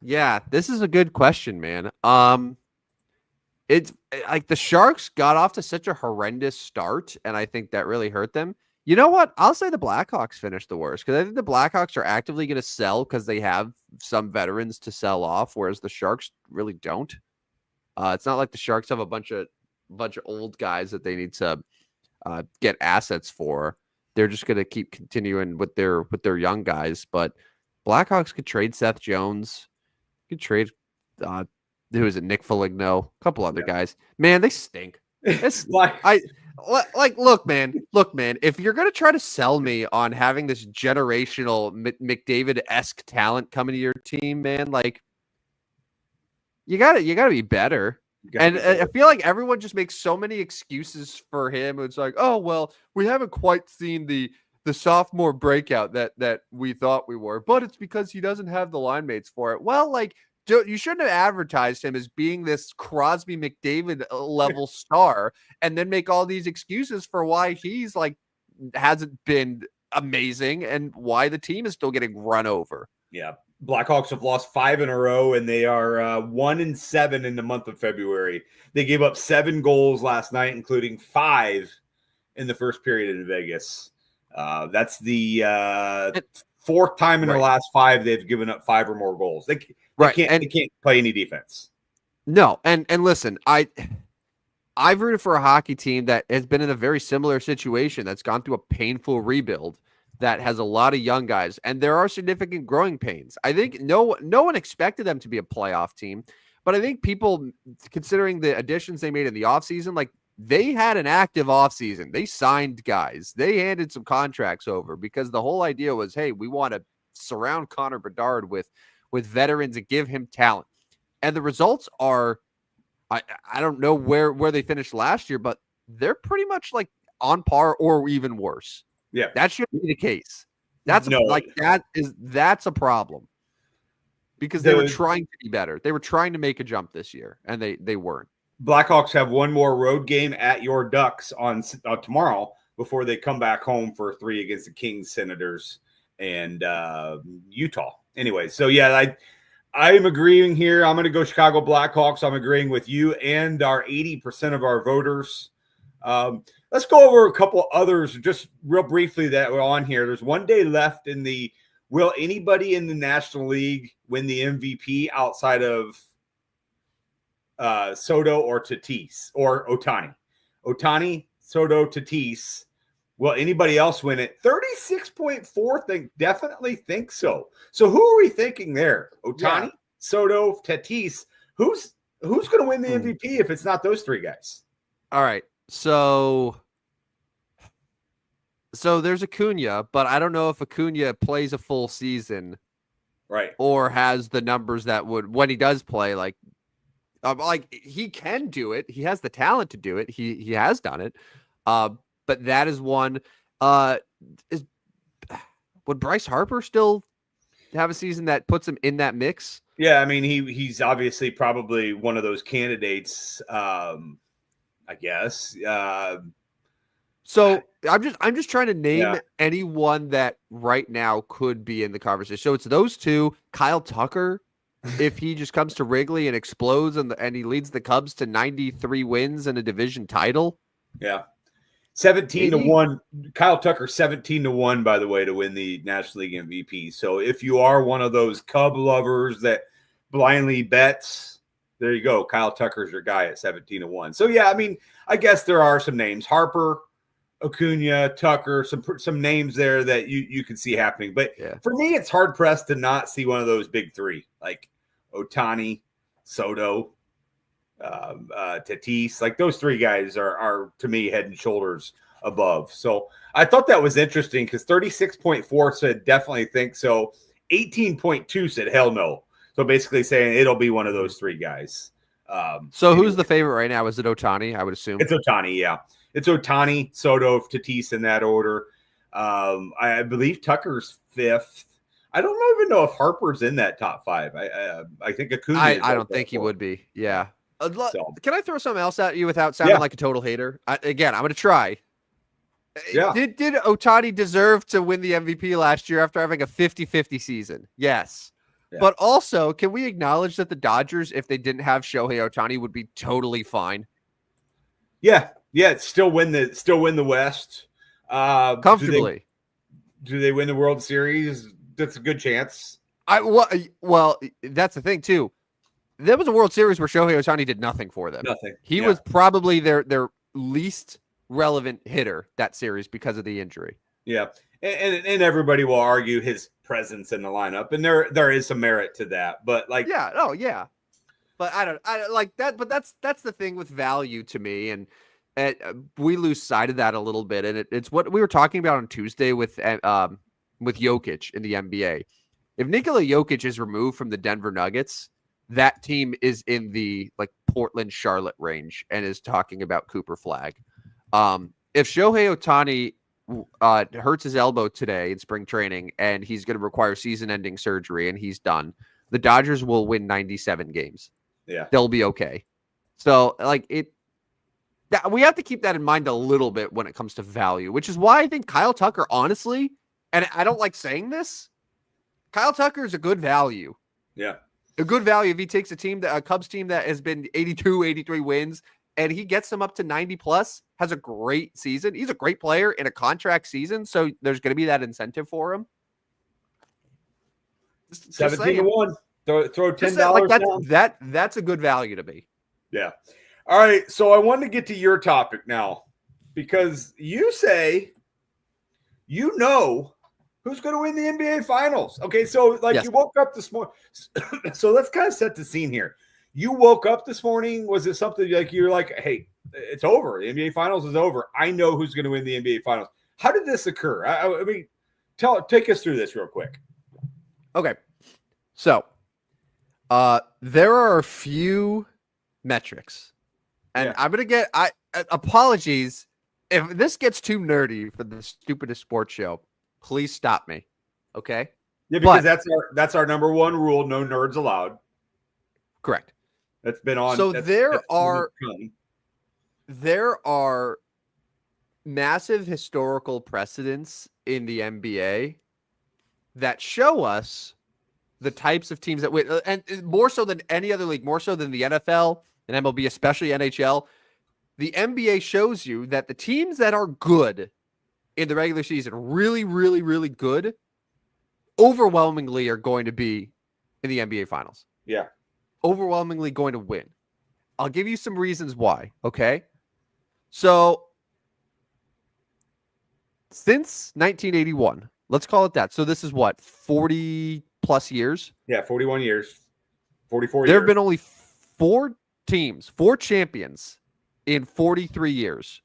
Yeah, this is a good question, man. It's like the Sharks got off to such a horrendous start, and I think that really hurt them. You know what? I'll say the Blackhawks finished the worst because I think the Blackhawks are actively going to sell because they have some veterans to sell off, whereas the Sharks really don't. It's not like the Sharks have a bunch of old guys that they need to get assets for. They're just going to keep continuing with their young guys. But Blackhawks could trade Seth Jones, could trade who is it, Nick Foligno, a couple other guys. Man, they stink. Look, man. If you're gonna try to sell me on having this generational McDavid-esque talent coming to your team, man, like you gotta be better. And I feel like everyone just makes so many excuses for him. It's like, oh well, we haven't quite seen the sophomore breakout that we thought we were, but it's because he doesn't have the line mates for it. Well, like, you shouldn't have advertised him as being this Crosby McDavid level star and then make all these excuses for why he's like hasn't been amazing and why the team is still getting run over. Yeah. Blackhawks have lost 5 in a row, and they are 1-7 in the month of February. They gave up 7 goals last night, including 5 in the first period in Vegas. That's the 4th time in the last 5 they've given up 5 or more goals. They can't play any defense. No, and listen, I've rooted for a hockey team that has been in a very similar situation that's gone through a painful rebuild that has a lot of young guys, and there are significant growing pains. I think no one expected them to be a playoff team, but I think people, considering the additions they made in the offseason, like they had an active offseason. They signed guys. They handed some contracts over because the whole idea was, hey, we want to surround Connor Bedard with veterans and give him talent. And the results are, I don't know where they finished last year, but they're pretty much like on par or even worse. Yeah, that shouldn't be the case. That's a problem because they were trying to be better. They were trying to make a jump this year, and they weren't. Blackhawks have one more road game at your Ducks on tomorrow before they come back home for 3 against the Kings, Senators, and Utah. Anyway, so yeah, I'm agreeing here. I'm going to go Chicago Blackhawks. I'm agreeing with you and our 80% of our voters. Let's go over a couple others just real briefly that were on here. There's 1 day left in the. Will anybody in the National League win the MVP outside of Soto or Tatis or Ohtani? Ohtani, Soto, Tatis. Will anybody else win it? 36.4 definitely think so. So who are we thinking there? Ohtani, Yeah. Soto, Tatis. Who's going to win the MVP if it's not those three guys? All right. So there's Acuna, but I don't know if Acuna plays a full season, right, or has the numbers that would, when he does play, like he can do it. He has the talent to do it. He has done it. But that is one. Is Would Bryce Harper still have a season that puts him in that mix? Yeah, I mean he's obviously probably one of those candidates. I guess. So I'm just trying to name anyone that right now could be in the conversation. So it's those two. Kyle Tucker, if he just comes to Wrigley and explodes and he leads the Cubs to 93 wins and a division title. Yeah. 17-1. Kyle Tucker 17-1, by the way, to win the National League MVP. So if you are one of those Cub lovers that blindly bets, there you go. Kyle Tucker's your guy at 17-1. So yeah, I mean, I guess there are some names: Harper, Acuna, Tucker, some names there that you can see happening. But for me, it's hard pressed to not see one of those big three, like Ohtani, Soto, Tatis. Like those three guys are to me head and shoulders above. So I thought that was interesting because 36.4 said definitely think so. 18.2 said hell no. So basically saying it'll be one of those three guys. So who's the favorite right now? Is it Ohtani? I would assume it's Ohtani. Yeah, it's Ohtani, Soto, Tatis in that order. I believe Tucker's fifth. I don't even know if Harper's in that top five. I think Acuna. I don't think he would be. Yeah. Can I throw something else at you without sounding like a total hater? Again, I'm going to try. Yeah. Did Ohtani deserve to win the MVP last year after having a 50-50 season? Yes. Yeah. But also, can we acknowledge that the Dodgers, if they didn't have Shohei Ohtani, would be totally fine? Yeah. Still win the West comfortably. Do they win the World Series? That's a good chance. Well, that's the thing too. There was a World Series where Shohei Ohtani did nothing for them. Nothing. He was probably their least relevant hitter that series because of the injury. Yeah. And everybody will argue his presence in the lineup, and there is some merit to that. But like, but I don't like that. But that's the thing with value to me, and we lose sight of that a little bit. And it's what we were talking about on Tuesday with Jokic in the NBA. If Nikola Jokic is removed from the Denver Nuggets, that team is in the like Portland, Charlotte range and is talking about Cooper Flag. If Shohei Ohtani hurts his elbow today in spring training and he's going to require season-ending surgery and he's done, the Dodgers will win 97 games. Yeah. They'll be okay. So like we have to keep that in mind a little bit when it comes to value, which is why I think Kyle Tucker, honestly, and I don't like saying this, Kyle Tucker is a good value. Yeah. A good value if he takes a Cubs team that has been 82, 83 wins, and he gets them up to 90 plus, has a great season. He's a great player in a contract season, so there's going to be that incentive for him. 17-1. Throw $10 like that's a good value to me. Yeah. All right, so I wanted to get to your topic now because you say who's going to win the NBA Finals. Okay, so you woke up this morning. So let's kind of set the scene here. You woke up this morning. Was it something like you're like, hey, it's over. The NBA Finals is over. I know who's going to win the NBA Finals. How did this occur? I mean, take us through this real quick. Okay, so there are a few metrics, and I'm going to get apologies if this gets too nerdy for the Stupidest Sports Show. Please stop me. Okay. Yeah, because that's our number one rule. No nerds allowed. Correct. That's been on. So there are massive historical precedents in the NBA that show us the types of teams that win, and more so than any other league, more so than the NFL and MLB, especially NHL, the NBA shows you that the teams that are good in the regular season, really, really, really good, overwhelmingly are going to be in the NBA Finals. Yeah. Overwhelmingly going to win. I'll give you some reasons why, okay? So, since 1981, let's call it that. So this is what, 40 plus years? Yeah, 41 years. 44 years. There have been only 4 teams, 4 champions in 43 years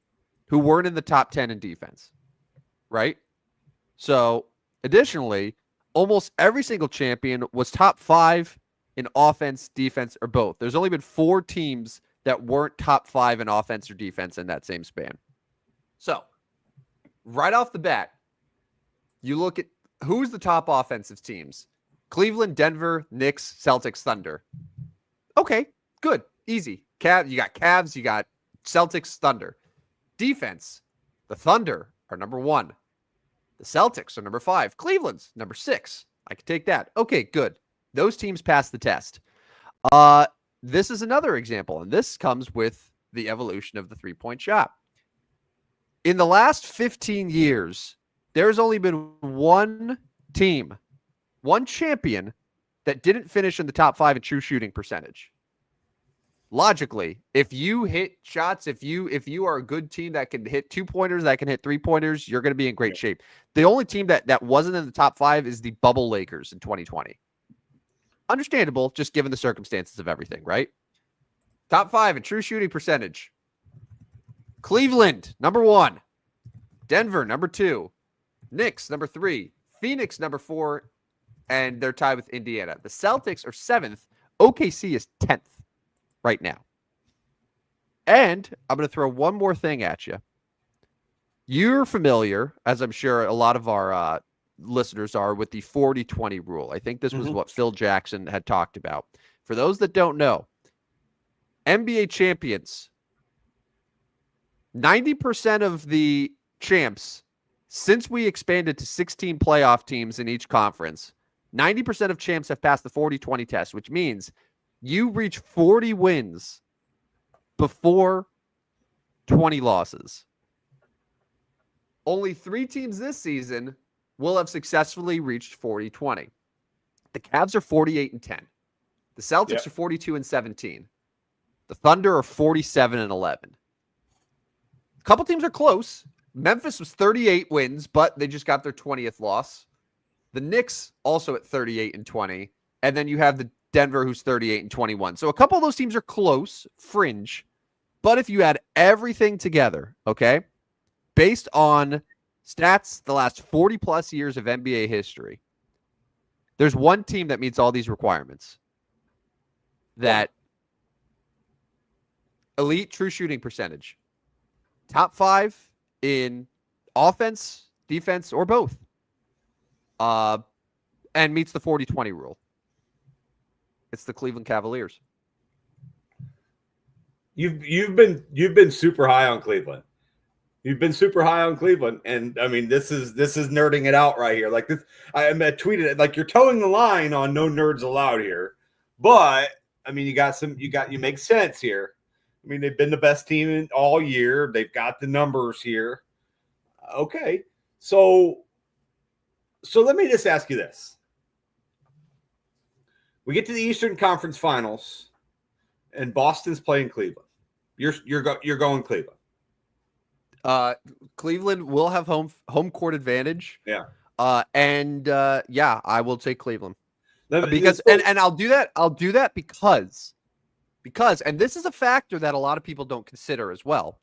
who weren't in the top 10 in defense, right? So, additionally, almost every single champion was top 5 in offense, defense, or both. There's only been 4 teams that weren't top 5 in offense or defense in that same span. So, right off the bat, you look at who's the top offensive teams. Cleveland, Denver, Knicks, Celtics, Thunder. Okay, good. Easy. You got Cavs, you got Celtics, Thunder. Defense, the Thunder are number 1. The Celtics are number 5. Cleveland's number 6. I can take that. Okay, good. Those teams pass the test. This is another example, and this comes with the evolution of the three-point shot. In the last 15 years, there's only been one team, one champion that didn't finish in the top 5 in true shooting percentage. Logically, if you hit shots, if you are a good team that can hit 2-pointers, that can hit 3-pointers, you're going to be in great shape. The only team that wasn't in the top 5 is the bubble Lakers in 2020. Understandable, just given the circumstances of everything, right? Top 5 in true shooting percentage. Cleveland, number 1. Denver, number 2. Knicks, number 3. Phoenix, number 4. And they're tied with Indiana. The Celtics are 7th. OKC is 10th right now. And I'm going to throw one more thing at you. You're familiar, as I'm sure a lot of our listeners are, with the 40-20 rule. I think this was what Phil Jackson had talked about. For those that don't know, NBA champions, 90% of the champs, since we expanded to 16 playoff teams in each conference, 90% of champs have passed the 40-20 test, which means you reach 40 wins before 20 losses. Only 3 teams this season will have successfully reached 40-20. The Cavs are 48-10. The Celtics are 42-17. The Thunder are 47-11. A couple teams are close. Memphis was 38 wins, but they just got their 20th loss. The Knicks also at 38-20. And then you have the Denver, who's 38-21. So a couple of those teams are close, fringe. But if you add everything together, okay, based on stats the last 40-plus years of NBA history, there's one team that meets all these requirements. That elite true shooting percentage. Top 5 in offense, defense, or both. And meets the 40-20 rule. It's the Cleveland Cavaliers. You've been super high on Cleveland. You've been super high on Cleveland, and I mean this is nerding it out right here. Like this, I tweeted it like you're towing the line on no nerds allowed here. But I mean, you make sense here. I mean, they've been the best team all year. They've got the numbers here. Okay, so let me just ask you this: we get to the Eastern Conference Finals, and Boston's playing Cleveland. You're going Cleveland. Cleveland will have home court advantage. Yeah. I will take Cleveland. Because and I'll do that because and this is a factor that a lot of people don't consider as well.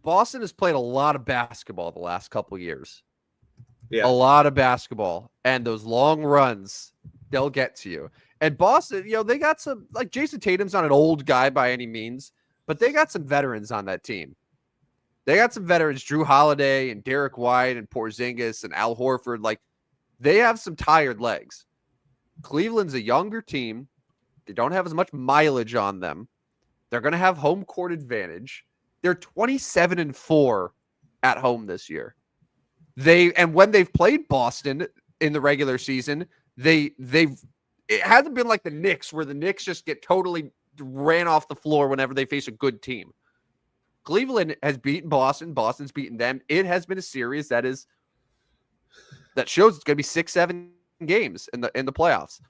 Boston has played a lot of basketball the last couple of years. Yeah. A lot of basketball, and those long runs, they'll get to you. And Boston, they got some, like Jason Tatum's not an old guy by any means, but they got some veterans on that team. They got some veterans, Drew Holiday and Derek White and Porzingis and Al Horford. Like, they have some tired legs. Cleveland's a younger team. They don't have as much mileage on them. They're going to have home court advantage. They're 27-4 at home this year. And when they've played Boston in the regular season, it hasn't been like the Knicks, where the Knicks just get totally ran off the floor whenever they face a good team. Cleveland has beaten Boston. Boston's beaten them. It has been a series that shows it's going to be 6-7 games in the playoffs.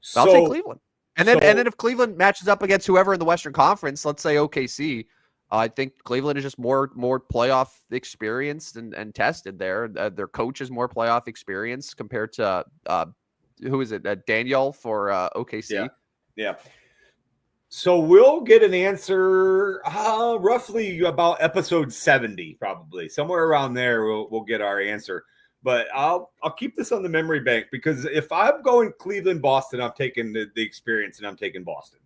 So I'll take Cleveland. And then if Cleveland matches up against whoever in the Western Conference, let's say OKC, I think Cleveland is just more playoff experienced and tested there. Their coach is more playoff experience compared to who is it? Daniel for OKC. Yeah. So we'll get an answer roughly about episode 70, probably somewhere around there. We'll get our answer. But I'll keep this on the memory bank, because if I'm going Cleveland, Boston, I'm taking the experience, and I'm taking Boston.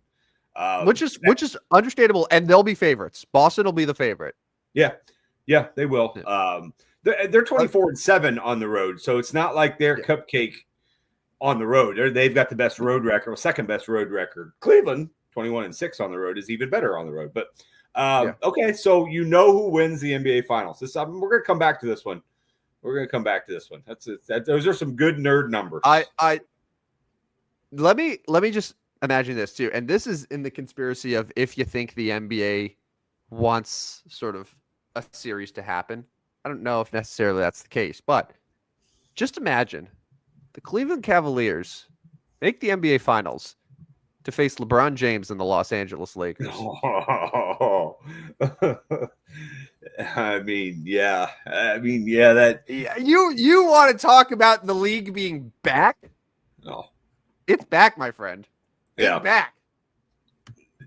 Which is understandable, and they'll be favorites. Boston will be the favorite. Yeah, they will. Yeah. They're 24-7 on the road, so it's not like they're cupcake on the road. They've got the best road record, or second best road record. Cleveland 21-6 on the road is even better on the road. But okay, so you know who wins the NBA Finals? We're going to come back to this one. Those are some good nerd numbers. Let me just imagine this too, and this is in the conspiracy of if you think the NBA wants sort of a series to happen. I don't know if necessarily that's the case, but just imagine the Cleveland Cavaliers make the NBA Finals to face LeBron James and the Los Angeles Lakers. Oh. You want to talk about the league being back? No. It's back, my friend. It's back.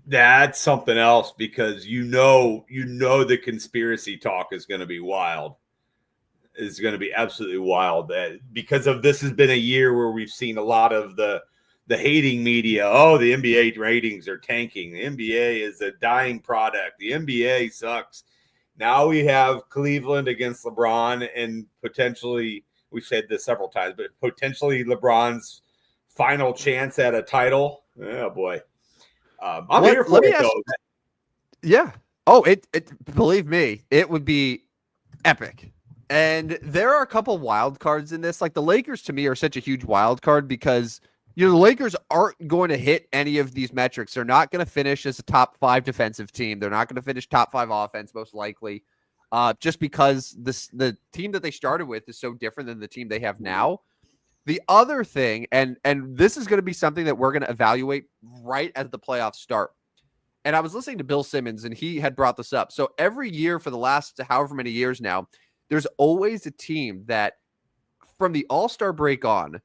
That's something else, because you know the conspiracy talk is going to be wild. It's going to be absolutely wild. Because of this has been a year where we've seen a lot of the hating media. Oh, the NBA ratings are tanking. The NBA is a dying product. The NBA sucks. Now we have Cleveland against LeBron, and potentially, we've said this several times, but potentially LeBron's final chance at a title. Oh boy. I'm here for it, though. Yeah. Oh, it believe me, it would be epic. And there are a couple wild cards in this. Like the Lakers, to me, are such a huge wild card because the Lakers aren't going to hit any of these metrics. They're not going to finish as a top 5 defensive team. They're not going to finish top 5 offense, most likely, just because the team that they started with is so different than the team they have now. The other thing, and this is going to be something that we're going to evaluate right as the playoffs start. And I was listening to Bill Simmons, and he had brought this up. So every year for the last however many years now, there's always a team that from the All-Star break on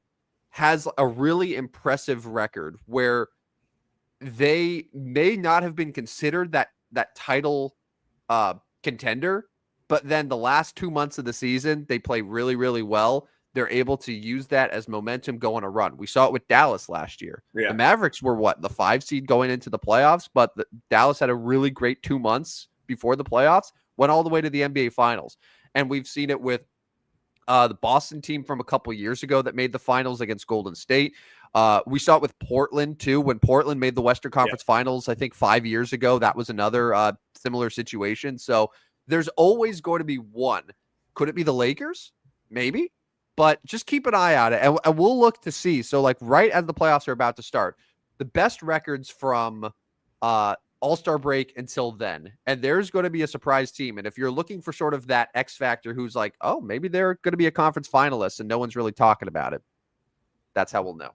has a really impressive record where they may not have been considered that title contender, but then the last 2 months of the season, they play really, really well. They're able to use that as momentum, go on a run. We saw it with Dallas last year. Yeah. The Mavericks were the 5 seed going into the playoffs, but Dallas had a really great 2 months before the playoffs, went all the way to the NBA Finals. And we've seen it with the Boston team from a couple years ago that made the finals against Golden State. We saw it with Portland, too, when Portland made the Western Conference Finals, I think 5 years ago. That was another similar situation. So there's always going to be one. Could it be the Lakers? Maybe. But just keep an eye on it, and we'll look to see. So, like, right as the playoffs are about to start, the best records from All-Star break until then. And there's going to be a surprise team. And if you're looking for sort of that X factor who's like, oh, maybe they're going to be a conference finalist and no one's really talking about it, that's how we'll know.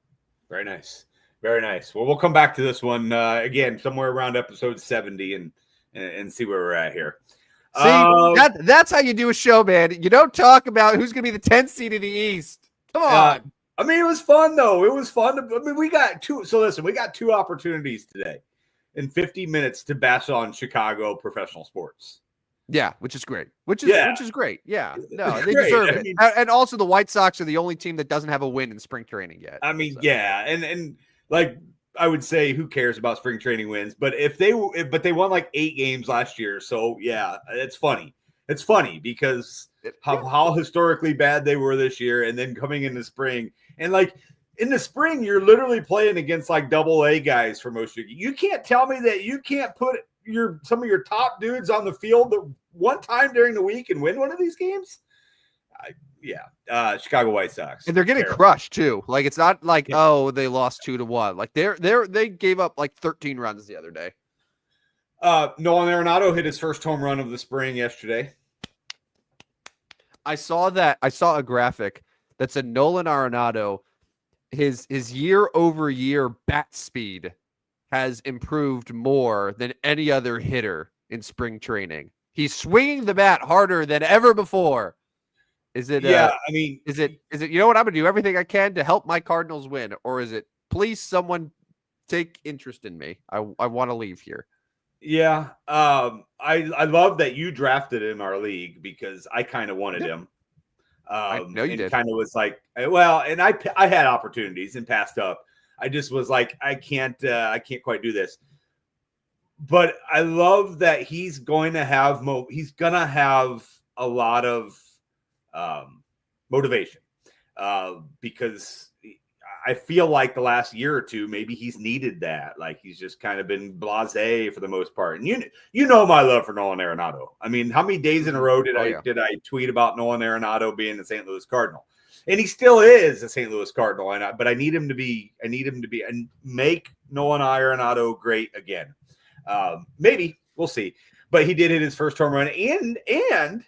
Very nice. Very nice. Well, we'll come back to this one again, somewhere around episode 70 and see where we're at here. See, that's how you do a show, man. You don't talk about who's going to be the 10th seed in the East. Come on. I mean, it was fun, though. It was fun. We got two. So listen, we got 2 opportunities today in 50 minutes to bash on Chicago professional sports. Yeah, which is great. Which is great. Yeah. No, they deserve it. And also the White Sox are the only team that doesn't have a win in spring training yet. I mean, yeah. And like I would say, who cares about spring training wins? But they won like 8 games last year. So yeah, it's funny. It's funny because how historically bad they were this year, and then coming into spring, and like in the spring, you're literally playing against like AA guys for most of you. You can't tell me that you can't put some of your top dudes on the field one time during the week and win one of these games. Yeah. Chicago White Sox. And they're getting Terrible. crushed too. Like it's not like, Yeah. oh, they lost 2-1. Like they gave up like 13 runs the other day. Nolan Arenado hit his first home run of the spring yesterday. I saw a graphic that said Nolan Arenado, his year-over-year bat speed has improved more than any other hitter in spring training. He's swinging the bat harder than ever before. Is it Yeah, I mean, is it you know what, I'm going to do everything I can to help my Cardinals win, or is it please someone take interest in me? I want to leave here. yeah. I love that you drafted in our league because I kind of wanted him. I know you And did. kind of was like, well, and I had opportunities and passed up. I just was like, I can't quite do this. But I love that he's going to have a lot of motivation because I feel like the last year or two, maybe he's needed that. Like he's just kind of been blasé for the most part. And you know my love for Nolan Arenado. I mean, how many days in a row did I tweet about Nolan Arenado being the St. Louis Cardinal? And he still is a St. Louis Cardinal. But I need him to be and make Nolan Arenado great again. Maybe we'll see. But he did hit his first home run, and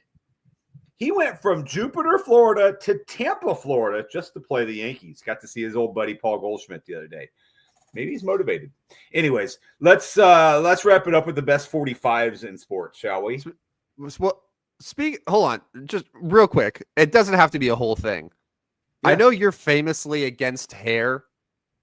he went from Jupiter, Florida to Tampa, Florida just to play the Yankees. Got to see his old buddy Paul Goldschmidt the other day. Maybe he's motivated. Anyways, let's wrap it up with the best 45s in sports, shall we? Well, hold on, just real quick. It doesn't have to be a whole thing. Yeah. I know you're famously against hair,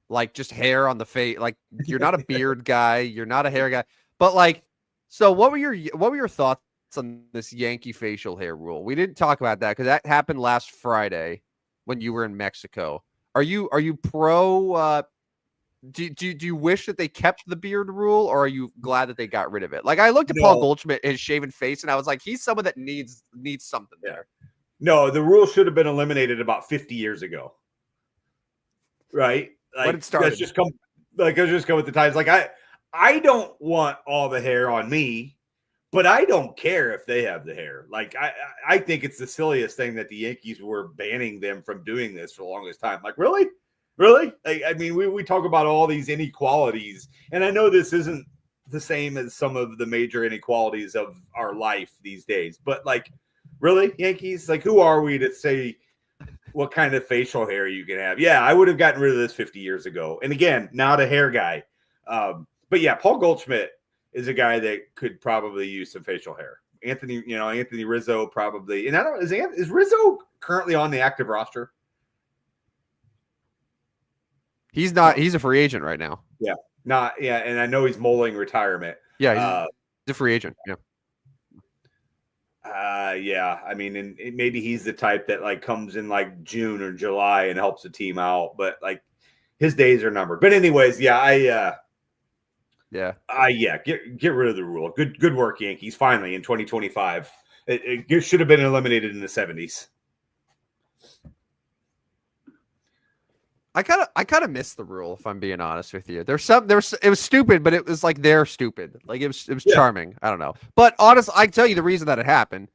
like just hair on the face. Like you're not a beard guy, you're not a hair guy. But like, so what were your thoughts on this Yankee facial hair rule? We didn't talk about that because that happened last Friday when you were in Mexico. Are you pro? Do you wish that they kept the beard rule, or are you glad that they got rid of it? Like I looked at Paul Goldschmidt, his shaven face, and I was like, he's someone that needs something there. No, the rule should have been eliminated about 50 years ago. Right? Like when it started. Let's just come with the times. Like I don't want all the hair on me, but I don't care if they have the hair. Like I think it's the silliest thing that the Yankees were banning them from doing this for the longest time. Like really? Like, I mean, we talk about all these inequalities, and I know this isn't the same as some of the major inequalities of our life these days, but like, really, Yankees? Like, who are we to say what kind of facial hair you can have? Yeah, I would have gotten rid of this 50 years ago. And again, not a hair guy. But yeah, Paul Goldschmidt is a guy that could probably use some facial hair. Anthony Rizzo probably. And I don't is Rizzo currently on the active roster? He's not. He's a free agent right now. Yeah, and I know he's mulling retirement. Yeah, he's a free agent. Yeah. Yeah. I mean, and maybe he's the type that like comes in like June or July and helps the team out, but like his days are numbered. But anyways, yeah, get rid of the rule. Good work, Yankees. Finally, in 2025, it should have been eliminated in the 70s. I kind of miss the rule, if I'm being honest with you. It was stupid, but it was like they're stupid. Like it was charming. I don't know. But honestly, I tell you the reason that it happened.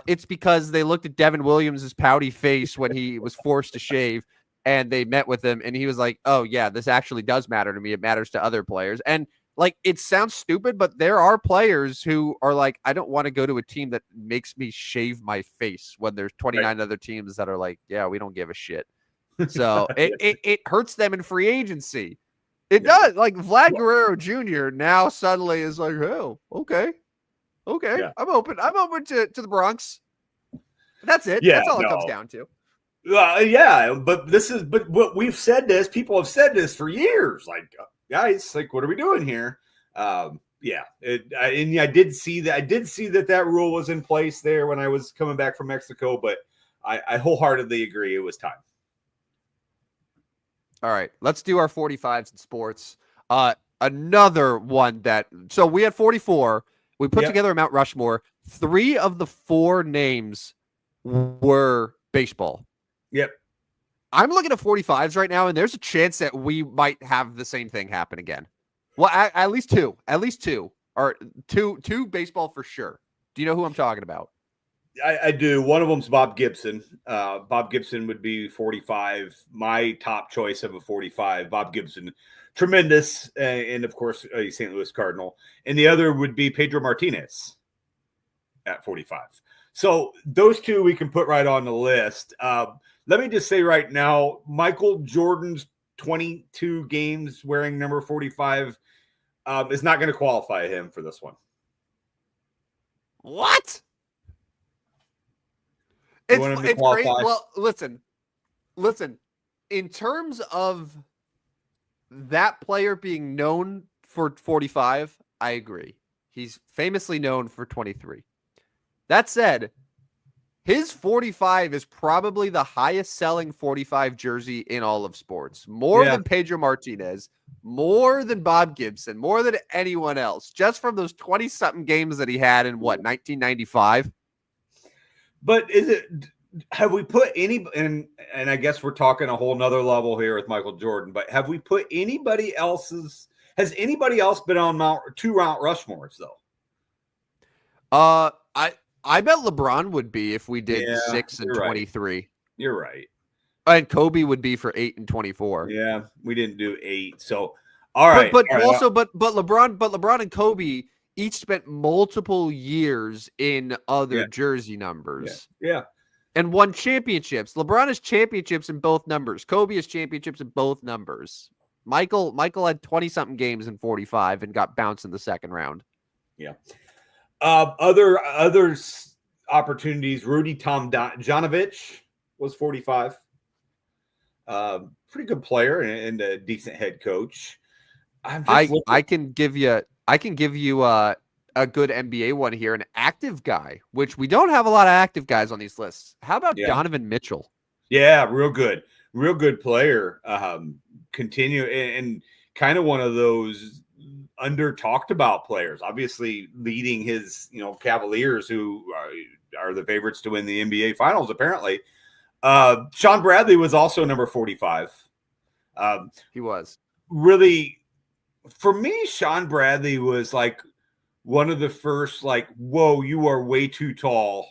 It's because they looked at Devin Williams' pouty face when he was forced to shave, and they met with him, and he was like, "Oh yeah, this actually does matter to me. It matters to other players." And like it sounds stupid, but there are players who are like, "I don't want to go to a team that makes me shave my face." When there's 29 other teams that are like, "Yeah, we don't give a shit." So it hurts them in free agency. It does. Like Vlad Guerrero Jr. now suddenly is like, oh, okay. Yeah. I'm open to the Bronx. That's it. Yeah, that's all it comes down to. But what we've said this, people have said this for years. Like, guys, like, what are we doing here? I did see that rule was in place there when I was coming back from Mexico, but I wholeheartedly agree it was time. All right, let's do our 45s in sports. Another one so we had 44. We put together a Mount Rushmore. 3 of the 4 names were baseball. Yep. I'm looking at 45s right now, and there's a chance that we might have the same thing happen again. Well, at least two, or two baseball for sure. Do you know who I'm talking about? I do. One of them's Bob Gibson. Bob Gibson would be 45. My top choice of a 45. Bob Gibson, tremendous, and of course, a St. Louis Cardinal. And the other would be Pedro Martinez at 45. So those two we can put right on the list. Let me just say right now, Michael Jordan's 22 games wearing number 45 is not going to qualify him for this one. What? You want him to It's qualify? great. Well, listen. In terms of that player being known for 45, I agree. He's famously known for 23. That said, his 45 is probably the highest selling 45 jersey in all of sports. More than Pedro Martinez, more than Bob Gibson, more than anyone else, just from those 20-something games that he had in, 1995? But have we put any, and I guess we're talking a whole nother level here with Michael Jordan, but have we put has anybody else been on two Mount Rushmores though? I bet LeBron would be if we did 6 and 23. Right. You're right. And Kobe would be for 8 and 24. Yeah, we didn't do 8. So all right. But LeBron and Kobe each spent multiple years in other jersey numbers. Yeah. And won championships. LeBron has championships in both numbers. Kobe has championships in both numbers. Michael had 20-something games in 45 and got bounced in the second round. Yeah. Other opportunities. Rudy Tomjanovich was 45. Pretty good player and a decent head coach. I can give you a good NBA one here, an active guy, which we don't have a lot of active guys on these lists. How about Donovan Mitchell? Yeah, real good player. Continue and kind of one of those under talked about players, obviously leading his, Cavaliers, who are the favorites to win the NBA finals. Apparently, Sean Bradley was also number 45. He was really, for me, Sean Bradley was like one of the first, like, whoa, you are way too tall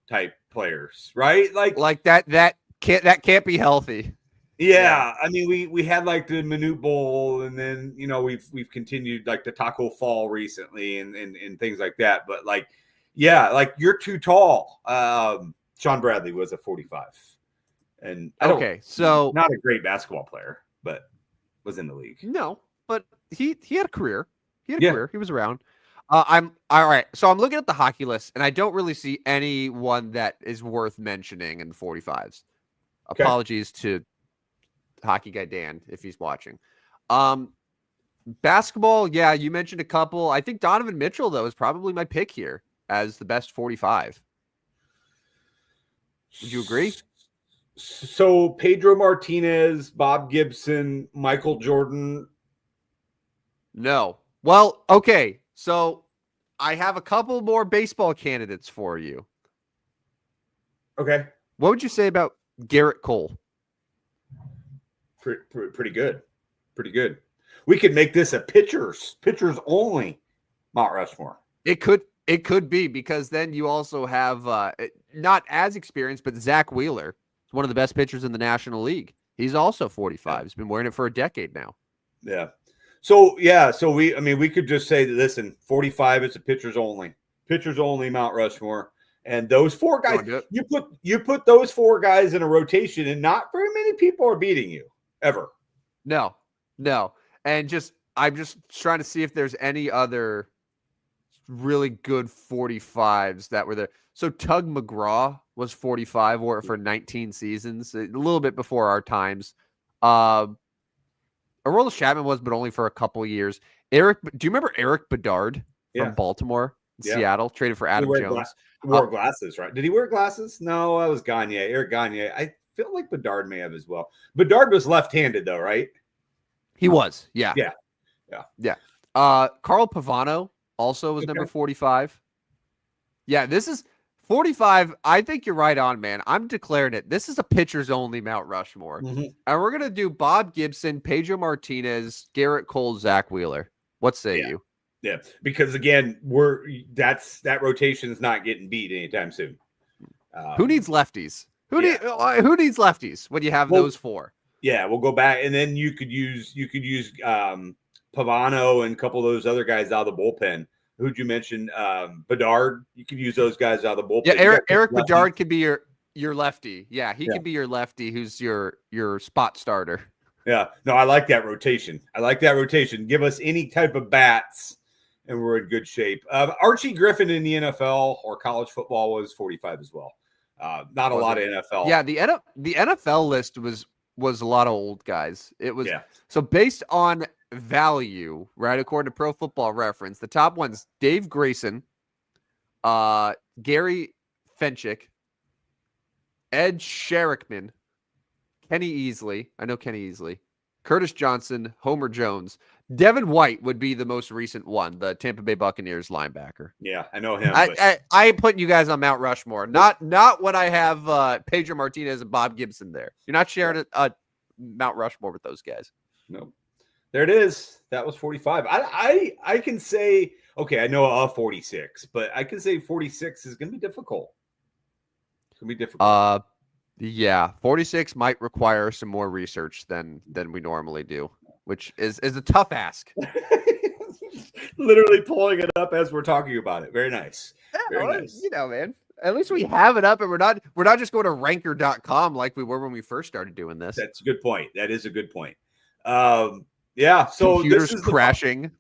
type players, right? Like that can't be healthy. Yeah. I mean, we had like the Minute Bowl, and then we've continued like the Taco Fall recently and things like that. But like, like you're too tall. Sean Bradley was a 45, and so not a great basketball player, but was in the league. No, but he had a career. He had a career. He was around. I'm all right. So I'm looking at the hockey list, and I don't really see anyone that is worth mentioning in the 45s. Okay. Apologies to hockey guy Dan if he's watching. Basketball, you mentioned a couple. I think Donovan Mitchell though is probably my pick here as the best 45. Would you agree? So Pedro Martinez, Bob Gibson, Michael Jordan. No. Well, okay. So I have a couple more baseball candidates for you. Okay. What would you say about Garrett Cole? Pretty good. Pretty good. We could make this a pitchers only Mount Rushmore. It could be, because then you also have not as experienced, but Zach Wheeler. He's one of the best pitchers in the National League. He's also 45. He's been wearing it for a decade now. Yeah. So we could just say that, listen, 45 is a pitchers only Mount Rushmore. And those four guys, you put those four guys in a rotation, and not very many people are beating you ever. No. And I'm just trying to see if there's any other really good 45s that were there. So Tug McGraw was 45, wore it for 19 seasons, a little bit before our times. Aroldis Chapman was, but only for a couple years. Do you remember Eric Bedard from Baltimore, Seattle, traded for Adam Jones? He wore glasses, right? Did he wear glasses? No, that was Gagne. Eric Gagne. I feel like Bedard may have as well. Bedard was left-handed though, right? He was. Yeah. Carl Pavano also was number 45. Yeah, this is 45. I think you're right on, man. I'm declaring it. This is a pitchers only Mount Rushmore. Mm-hmm. And we're going to do Bob Gibson, Pedro Martinez, Garrett Cole, Zach Wheeler. What say you? Yeah, because again, that rotation is not getting beat anytime soon. Who needs lefties? Who Yeah. needs lefties when you have those four? Yeah, we'll go back, and then you could use Pavano and a couple of those other guys out of the bullpen. Who'd you mention? Bedard. You could use those guys out of the bullpen. Yeah, Eric Bedard could be your lefty. Yeah, he Yeah. could be your lefty who's your spot starter. Yeah. No, I like that rotation. Give us any type of bats, and we're in good shape. Archie Griffin in the NFL or college football was 45 as well. Not a lot of NFL. Yeah, the NFL list was a lot of old guys. It was so based on value, right? According to Pro Football Reference, the top ones: Dave Grayson, Gary Fenchick, Ed Sherrickman, Kenny Easley. I know Kenny Easley. Curtis Johnson, Homer Jones. Devin White would be the most recent one, the Tampa Bay Buccaneers linebacker. Yeah, I know him. I ain't putting you guys on Mount Rushmore. Not when I have Pedro Martinez and Bob Gibson there. You're not sharing a Mount Rushmore with those guys. No. There it is. That was 45. I can say, okay, I know a 46, but I can say 46 is going to be difficult. It's going to be difficult. Yeah, 46 might require some more research than we normally do, which is a tough ask. Literally pulling it up as we're talking about it. Very nice. Very nice. You know, man. At least we have it up, and we're not just going to ranker.com like we were when we first started doing this. That's a good point. That is a good point. Yeah. So computers crashing,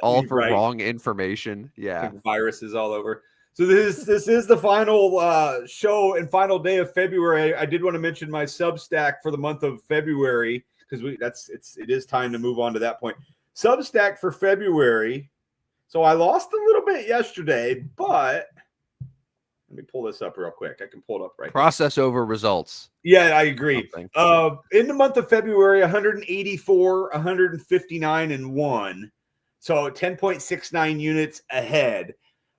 all for wrong information. Yeah. Viruses all over. So this is the final show and final day of February. I did want to mention my Substack for the month of February because it is time to move on to that point. Substack for February. So I lost a little bit yesterday, but let me pull this up real quick. I can pull it up right Process here. Over results. Yeah, I agree. In the month of February, 184, 159, and 1. So 10.69 units ahead.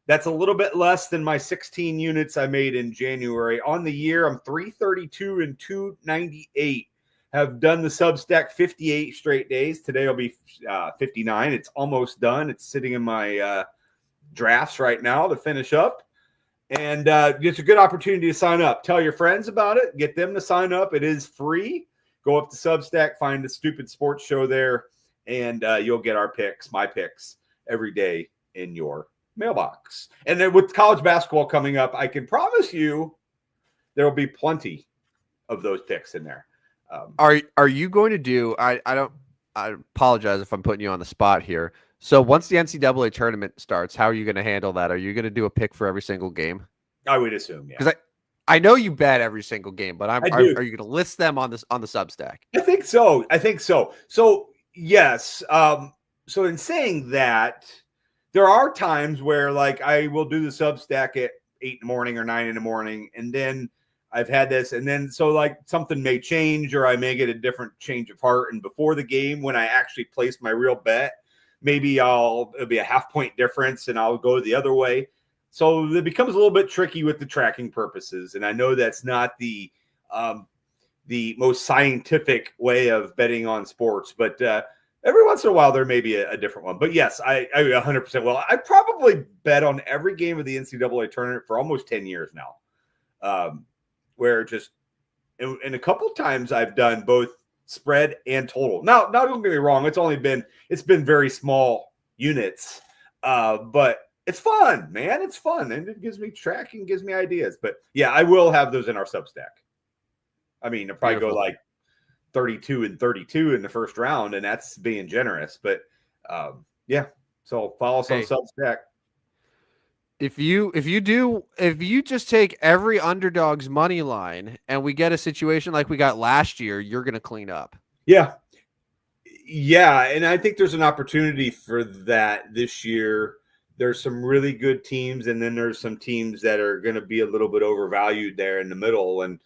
That's a little bit less than my 16 units I made in January. On the year, I'm 332 and 298. Have done the Substack 58 straight days. Today will be 59. It's almost done. It's sitting in my drafts right now to finish up. And it's a good opportunity to sign up. Tell your friends about it. Get them to sign up. It is free. Go up to Substack, find the Stupid Sports Show there, and you'll get our picks, my picks, every day in your mailbox. And then with college basketball coming up, I can promise you there will be plenty of those picks in there. Are you going to do? I apologize if I'm putting you on the spot here. So once the NCAA tournament starts, how are you going to handle that? Are you going to do a pick for every single game? I would assume, yeah. Because I know you bet every single game, but are you going to list them on the Substack? I think so. So yes. So in saying that, there are times where I will do the Substack at 8 in the morning or 9 in the morning, and then I've had this, and then so something may change, or I may get a different change of heart, and before the game when I actually place my real bet, maybe it'll be a half-point difference, and I'll go the other way. So it becomes a little bit tricky with the tracking purposes, and I know that's not the most scientific way of betting on sports, but every once in a while there may be a different one. But yes, I 100% will. I probably bet on every game of the NCAA tournament for almost 10 years now, where just and a couple times I've done both spread and total. Now, don't get me wrong, it's been very small units, but it's fun, man. It's fun, and it gives me tracking, gives me ideas. But yeah, I will have those in our Substack. I mean, I'll probably go 32 and 32 in the first round, and that's being generous. But yeah, so follow us on Substack. If you just take every underdog's money line and we get a situation like we got last year, you're going to clean up. Yeah. And I think there's an opportunity for that this year. There's some really good teams, and then there's some teams that are going to be a little bit overvalued there in the middle. And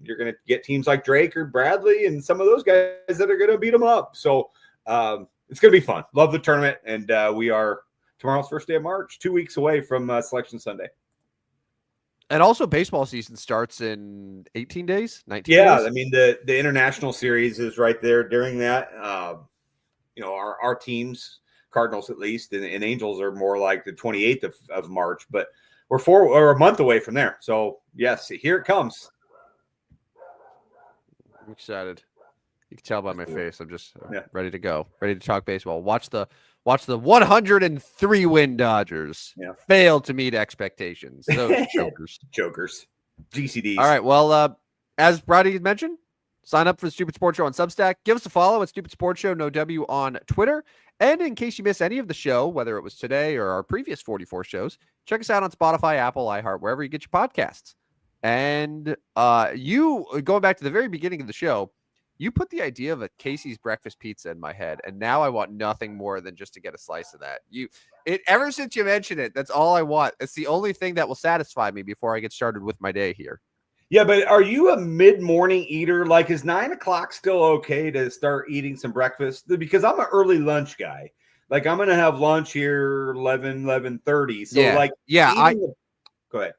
you're going to get teams like Drake or Bradley and some of those guys that are going to beat them up. So it's going to be fun. Love the tournament. And we are tomorrow's first day of March, 2 weeks away from Selection Sunday. And also baseball season starts in 18 days, 19 days. Yeah, I mean, the international series is right there during that. Our teams, Cardinals at least, and Angels are more like the 28th of March. But we're a month away from there. So yes, here it comes. I'm excited. You can tell by my face. I'm just ready to go. Ready to talk baseball. Watch the 103 win Dodgers fail to meet expectations. Those Jokers. GCDs. All right. Well, as Brady mentioned, sign up for the Stupid Sports Show on Substack. Give us a follow at Stupid Sports Show, no W on Twitter. And in case you miss any of the show, whether it was today or our previous 44 shows, check us out on Spotify, Apple, iHeart, wherever you get your podcasts. And you, going back to the very beginning of the show, you put the idea of a Casey's breakfast pizza in my head, and now I want nothing more than just to get a slice of that. Ever since you mentioned it, that's all I want. It's the only thing that will satisfy me before I get started with my day here. Yeah, but are you a mid-morning eater? Like, is 9 o'clock still okay to start eating some breakfast? Because I'm an early lunch guy. Like, I'm going to have lunch here 11:30. So, go ahead.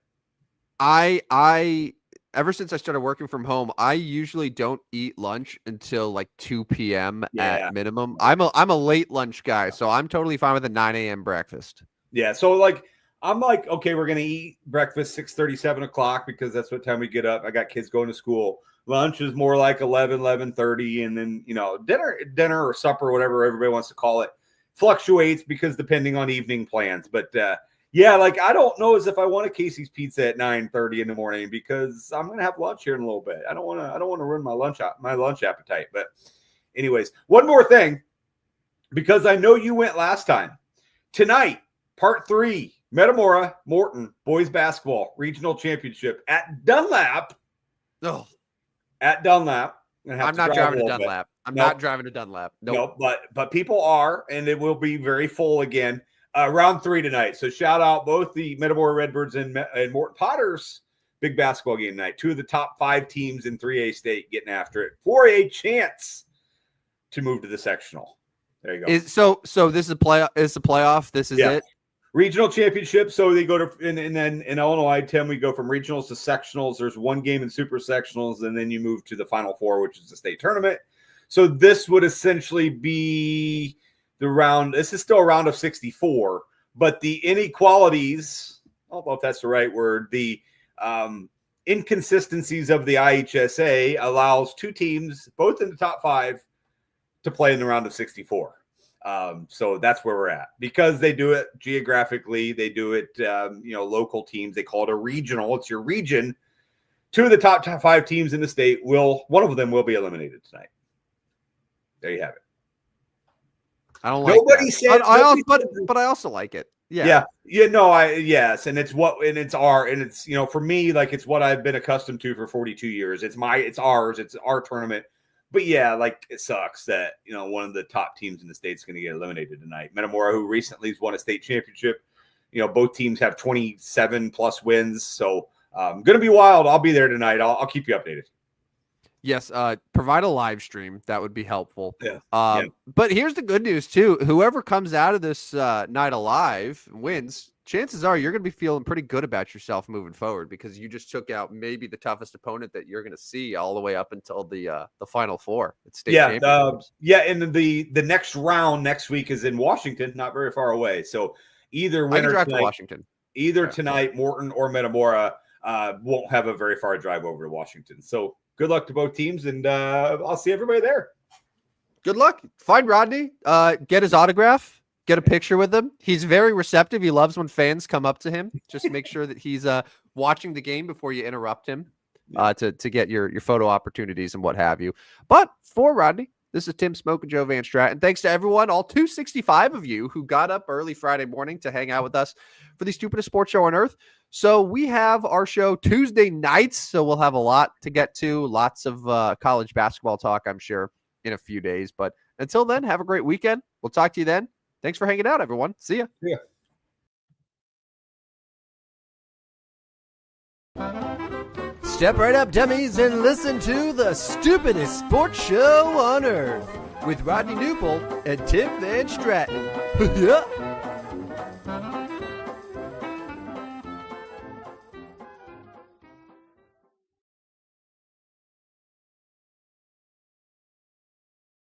I ever since I started working from home, I usually don't eat lunch until like 2 p.m. at minimum. I'm a late lunch guy, so I'm totally fine with a 9 a.m. breakfast. Yeah, so like I'm like, okay, we're gonna eat breakfast 6:30, 7 o'clock because that's what time we get up. I got kids going to school. Lunch is more like 11:30, and then dinner or supper, whatever everybody wants to call it, fluctuates because depending on evening plans. But like I don't know as if I want a Casey's pizza at 9:30 in the morning because I'm gonna have lunch here in a little bit. I don't want to ruin my lunch appetite. But anyways, one more thing, because I know you went last time. Tonight, part 3, Metamora Morton boys basketball regional championship at Dunlap. Oh, at Dunlap. I'm not driving to Dunlap. I'm not driving to Dunlap. Nope. No, but people are, and it will be very full again. Round 3 tonight. So shout out both the Metamora Redbirds and Morton Potters. Big basketball game tonight. 2 of the top 5 teams in 3A state getting after it for a chance to move to the sectional. There you go. So this is a playoff. This is it. Regional championship. So they go to and then in Illinois, Tim, we go from regionals to sectionals. There's one game in super sectionals, and then you move to the Final Four, which is the state tournament. So this would essentially be the round. This is still a round of 64, but the inequalities, I don't know if that's the right word, the inconsistencies of the IHSA allows 2 teams, both in the top 5, to play in the round of 64. So that's where we're at because they do it geographically. They do it, local teams. They call it a regional. It's your region. 2 of the top 5 teams in the state one of them will be eliminated tonight. There you have it. I don't like nobody that. Said, but I also like it. Yeah. Yes. And it's for me, like it's what I've been accustomed to for 42 years. It's ours. It's our tournament. But yeah, like it sucks that, one of the top teams in the state is going to get eliminated tonight. Metamora, who recently has won a state championship, both teams have 27 plus wins. So going to be wild. I'll be there tonight. I'll keep you updated. Yes. Provide a live stream. That would be helpful. Yeah. But here's the good news too. Whoever comes out of this night alive wins. Chances are you're going to be feeling pretty good about yourself moving forward because you just took out maybe the toughest opponent that you're going to see all the way up until the Final Four. It's state championships. And the next round next week is in Washington, not very far away. So either winner drive to Washington. Tonight, Morton or Metamora won't have a very far drive over to Washington. So good luck to both teams, and I'll see everybody there. Good luck. Find Rodney. Get his autograph. Get a picture with him. He's very receptive. He loves when fans come up to him. Just make sure that he's watching the game before you interrupt him to get your photo opportunities and what have you. But for Rodney, this is Tim Smoke and Joe Van Stratton. Thanks to everyone, all 265 of you who got up early Friday morning to hang out with us for the Stupidest Sports Show on Earth. So we have our show Tuesday nights, so we'll have a lot to get to. Lots of college basketball talk, I'm sure, in a few days. But until then, have a great weekend. We'll talk to you then. Thanks for hanging out, everyone. See ya. Yeah. Step right up, dummies, and listen to the Stupidest Sports Show on Earth with Rodney Newbold and Tim Van Stratton.